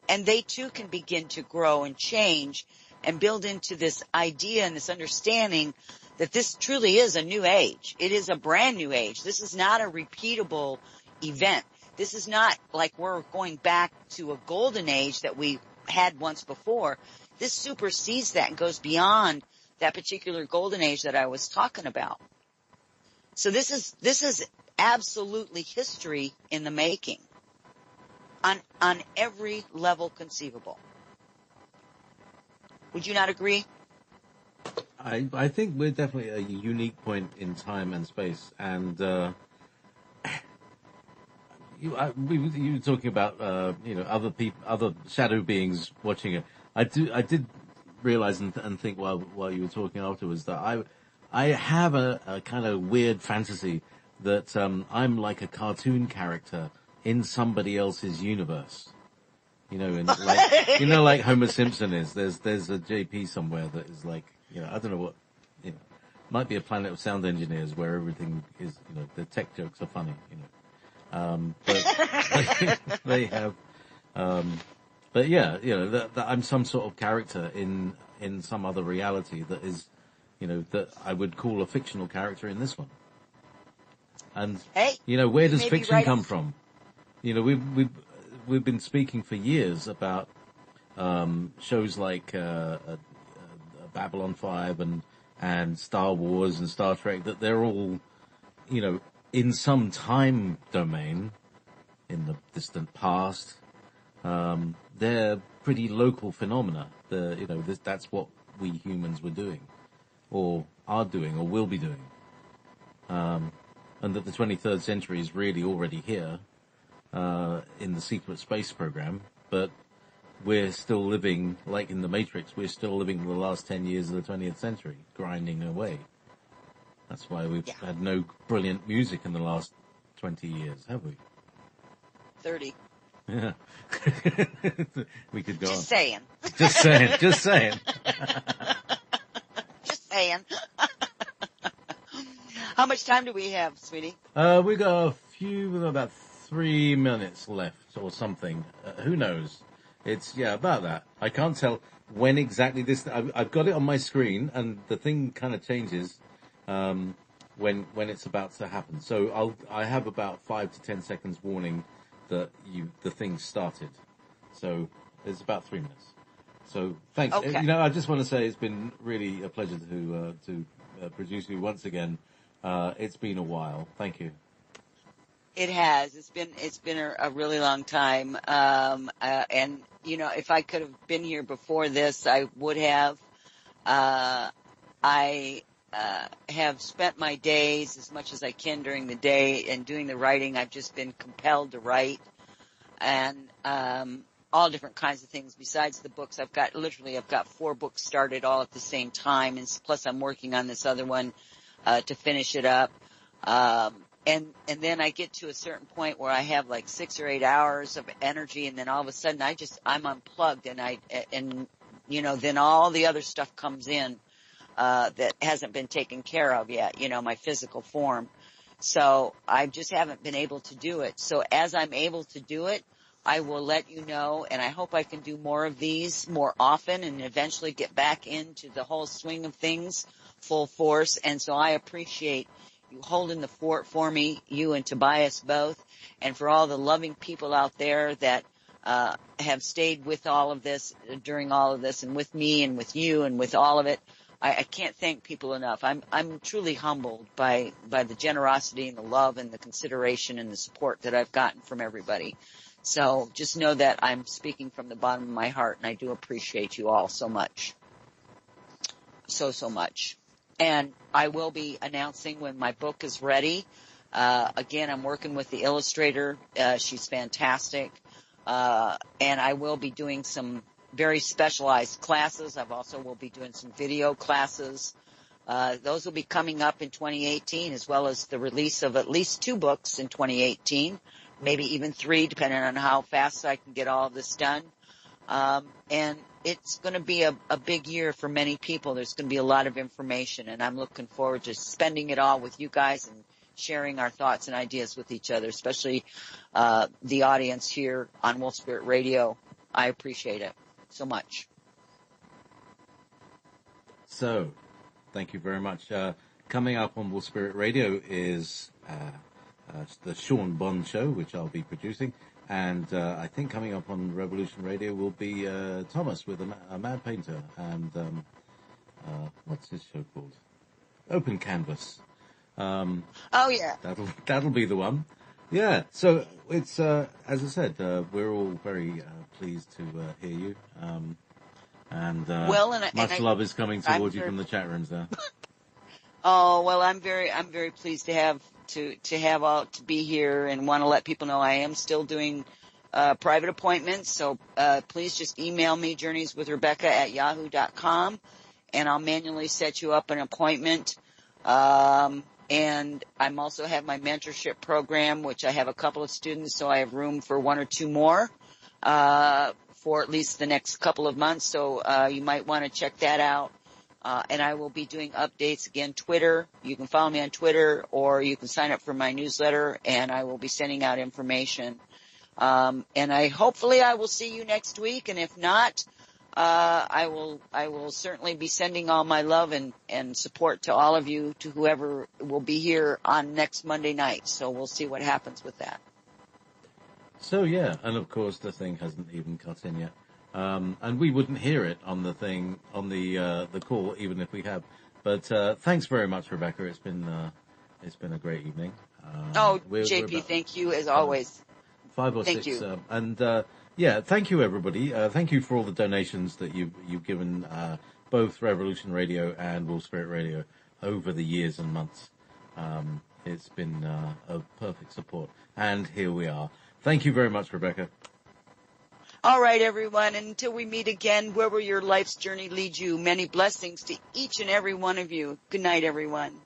and they too can begin to grow and change and build into this idea and this understanding that this truly is a new age. It is a brand new age. This is not a repeatable event. This is not like we're going back to a golden age that we had once before. This supersedes that and goes beyond that particular golden age that I was talking about. So this is absolutely history in the making on every level conceivable. Would you not agree? I think we're definitely a unique point in time and space, and you were talking about other people, other shadow beings watching it. I did realize and think while you were talking afterwards that I have a kind of weird fantasy that I'm like a cartoon character in somebody else's universe. Like Homer Simpson is. There's a JP somewhere that is like, I don't know what, might be a planet of sound engineers where everything is, the tech jokes are funny, but they have, but yeah, that I'm some sort of character in some other reality that is, that I would call a fictional character in this one. And, hey, where does fiction come from? We've been speaking for years about shows like Babylon 5 and Star Wars and Star Trek, that they're all, in some time domain in the distant past. They're pretty local phenomena. That's what we humans were doing, or are doing, or will be doing. And that the 23rd century is really already here. In the secret space program, but we're still living, like in the Matrix, we're still living the last 10 years of the 20th century, grinding away. That's why we've had no brilliant music in the last 20 years, have we? 30. Yeah. We could go on. Just saying. Just saying. Just saying. Just saying. How much time do we have, sweetie? We got about 3 minutes left or something. Who knows? It's, about that. I can't tell when exactly this, I've got it on my screen and the thing kind of changes, when it's about to happen. So I have about 5 to 10 seconds warning that the thing started. So it's about 3 minutes. So thanks. Okay. I just want to say it's been really a pleasure to produce you once again. It's been a while. Thank you. It has. It's been a really long time. And if I could have been here before this, I would have. I have spent my days as much as I can during the day and doing the writing. I've just been compelled to write, and all different kinds of things besides the books. I've got 4 books started all at the same time, and plus I'm working on this other one to finish it up. And then I get to a certain point where I have like 6 or 8 hours of energy, and then all of a sudden I'm unplugged, and then all the other stuff comes in that hasn't been taken care of yet, my physical form. So I just haven't been able to do it. So as I'm able to do it, I will let you know, and I hope I can do more of these more often and eventually get back into the whole swing of things full force. And so I appreciate you holding the fort for me, you and Tobias both, and for all the loving people out there that have stayed with all of this, during all of this, and with me and with you and with all of it. I can't thank people enough. I'm truly humbled by the generosity and the love and the consideration and the support that I've gotten from everybody. So just know that I'm speaking from the bottom of my heart, and I do appreciate you all so much. So much. And I will be announcing when my book is ready. Again, I'm working with the illustrator. She's fantastic. And I will be doing some very specialized classes. I've also will be doing some video classes. Those will be coming up in 2018, as well as the release of at least 2 books in 2018, maybe even 3, depending on how fast I can get all of this done. And it's going to be a big year for many people. There's going to be a lot of information, and I'm looking forward to spending it all with you guys and sharing our thoughts and ideas with each other, especially the audience here on Wolf Spirit Radio. I appreciate it so much. So, thank you very much. Coming up on Wolf Spirit Radio is the Sean Bond Show, which I'll be producing. And I think coming up on Revolution Radio will be Thomas with a Mad Painter. And what's his show called? Open Canvas. Oh, yeah. That'll be the one. Yeah. So it's, as I said, we're all very pleased to hear you. And much love is coming towards you from the chat rooms there. Oh, well, I'm very pleased to be here, and want to let people know I am still doing private appointments. So please just email me, journeyswithrebecca@yahoo.com, and I'll manually set you up an appointment. And I'm also have my mentorship program, which I have a couple of students, so I have room for one or two more for at least the next couple of months. So you might want to check that out. And I will be doing updates again, Twitter. You can follow me on Twitter, or you can sign up for my newsletter, and I will be sending out information. And hopefully I will see you next week. And if not, I will certainly be sending all my love and support to all of you, to whoever will be here on next Monday night. So we'll see what happens with that. So yeah, and of course the thing hasn't even cut in yet. And we wouldn't hear it on the thing, on the call, even if we have. But, thanks very much, Rebecca. It's been a great evening. JP, thank you as always. 5 or thank 6. You. Thank you, everybody. Thank you for all the donations that you've given, both Revolution Radio and Wolf Spirit Radio over the years and months. It's been, a perfect support. And here we are. Thank you very much, Rebecca. All right, everyone. Until we meet again, where will your life's journey lead you? Many blessings to each and every one of you. Good night, everyone.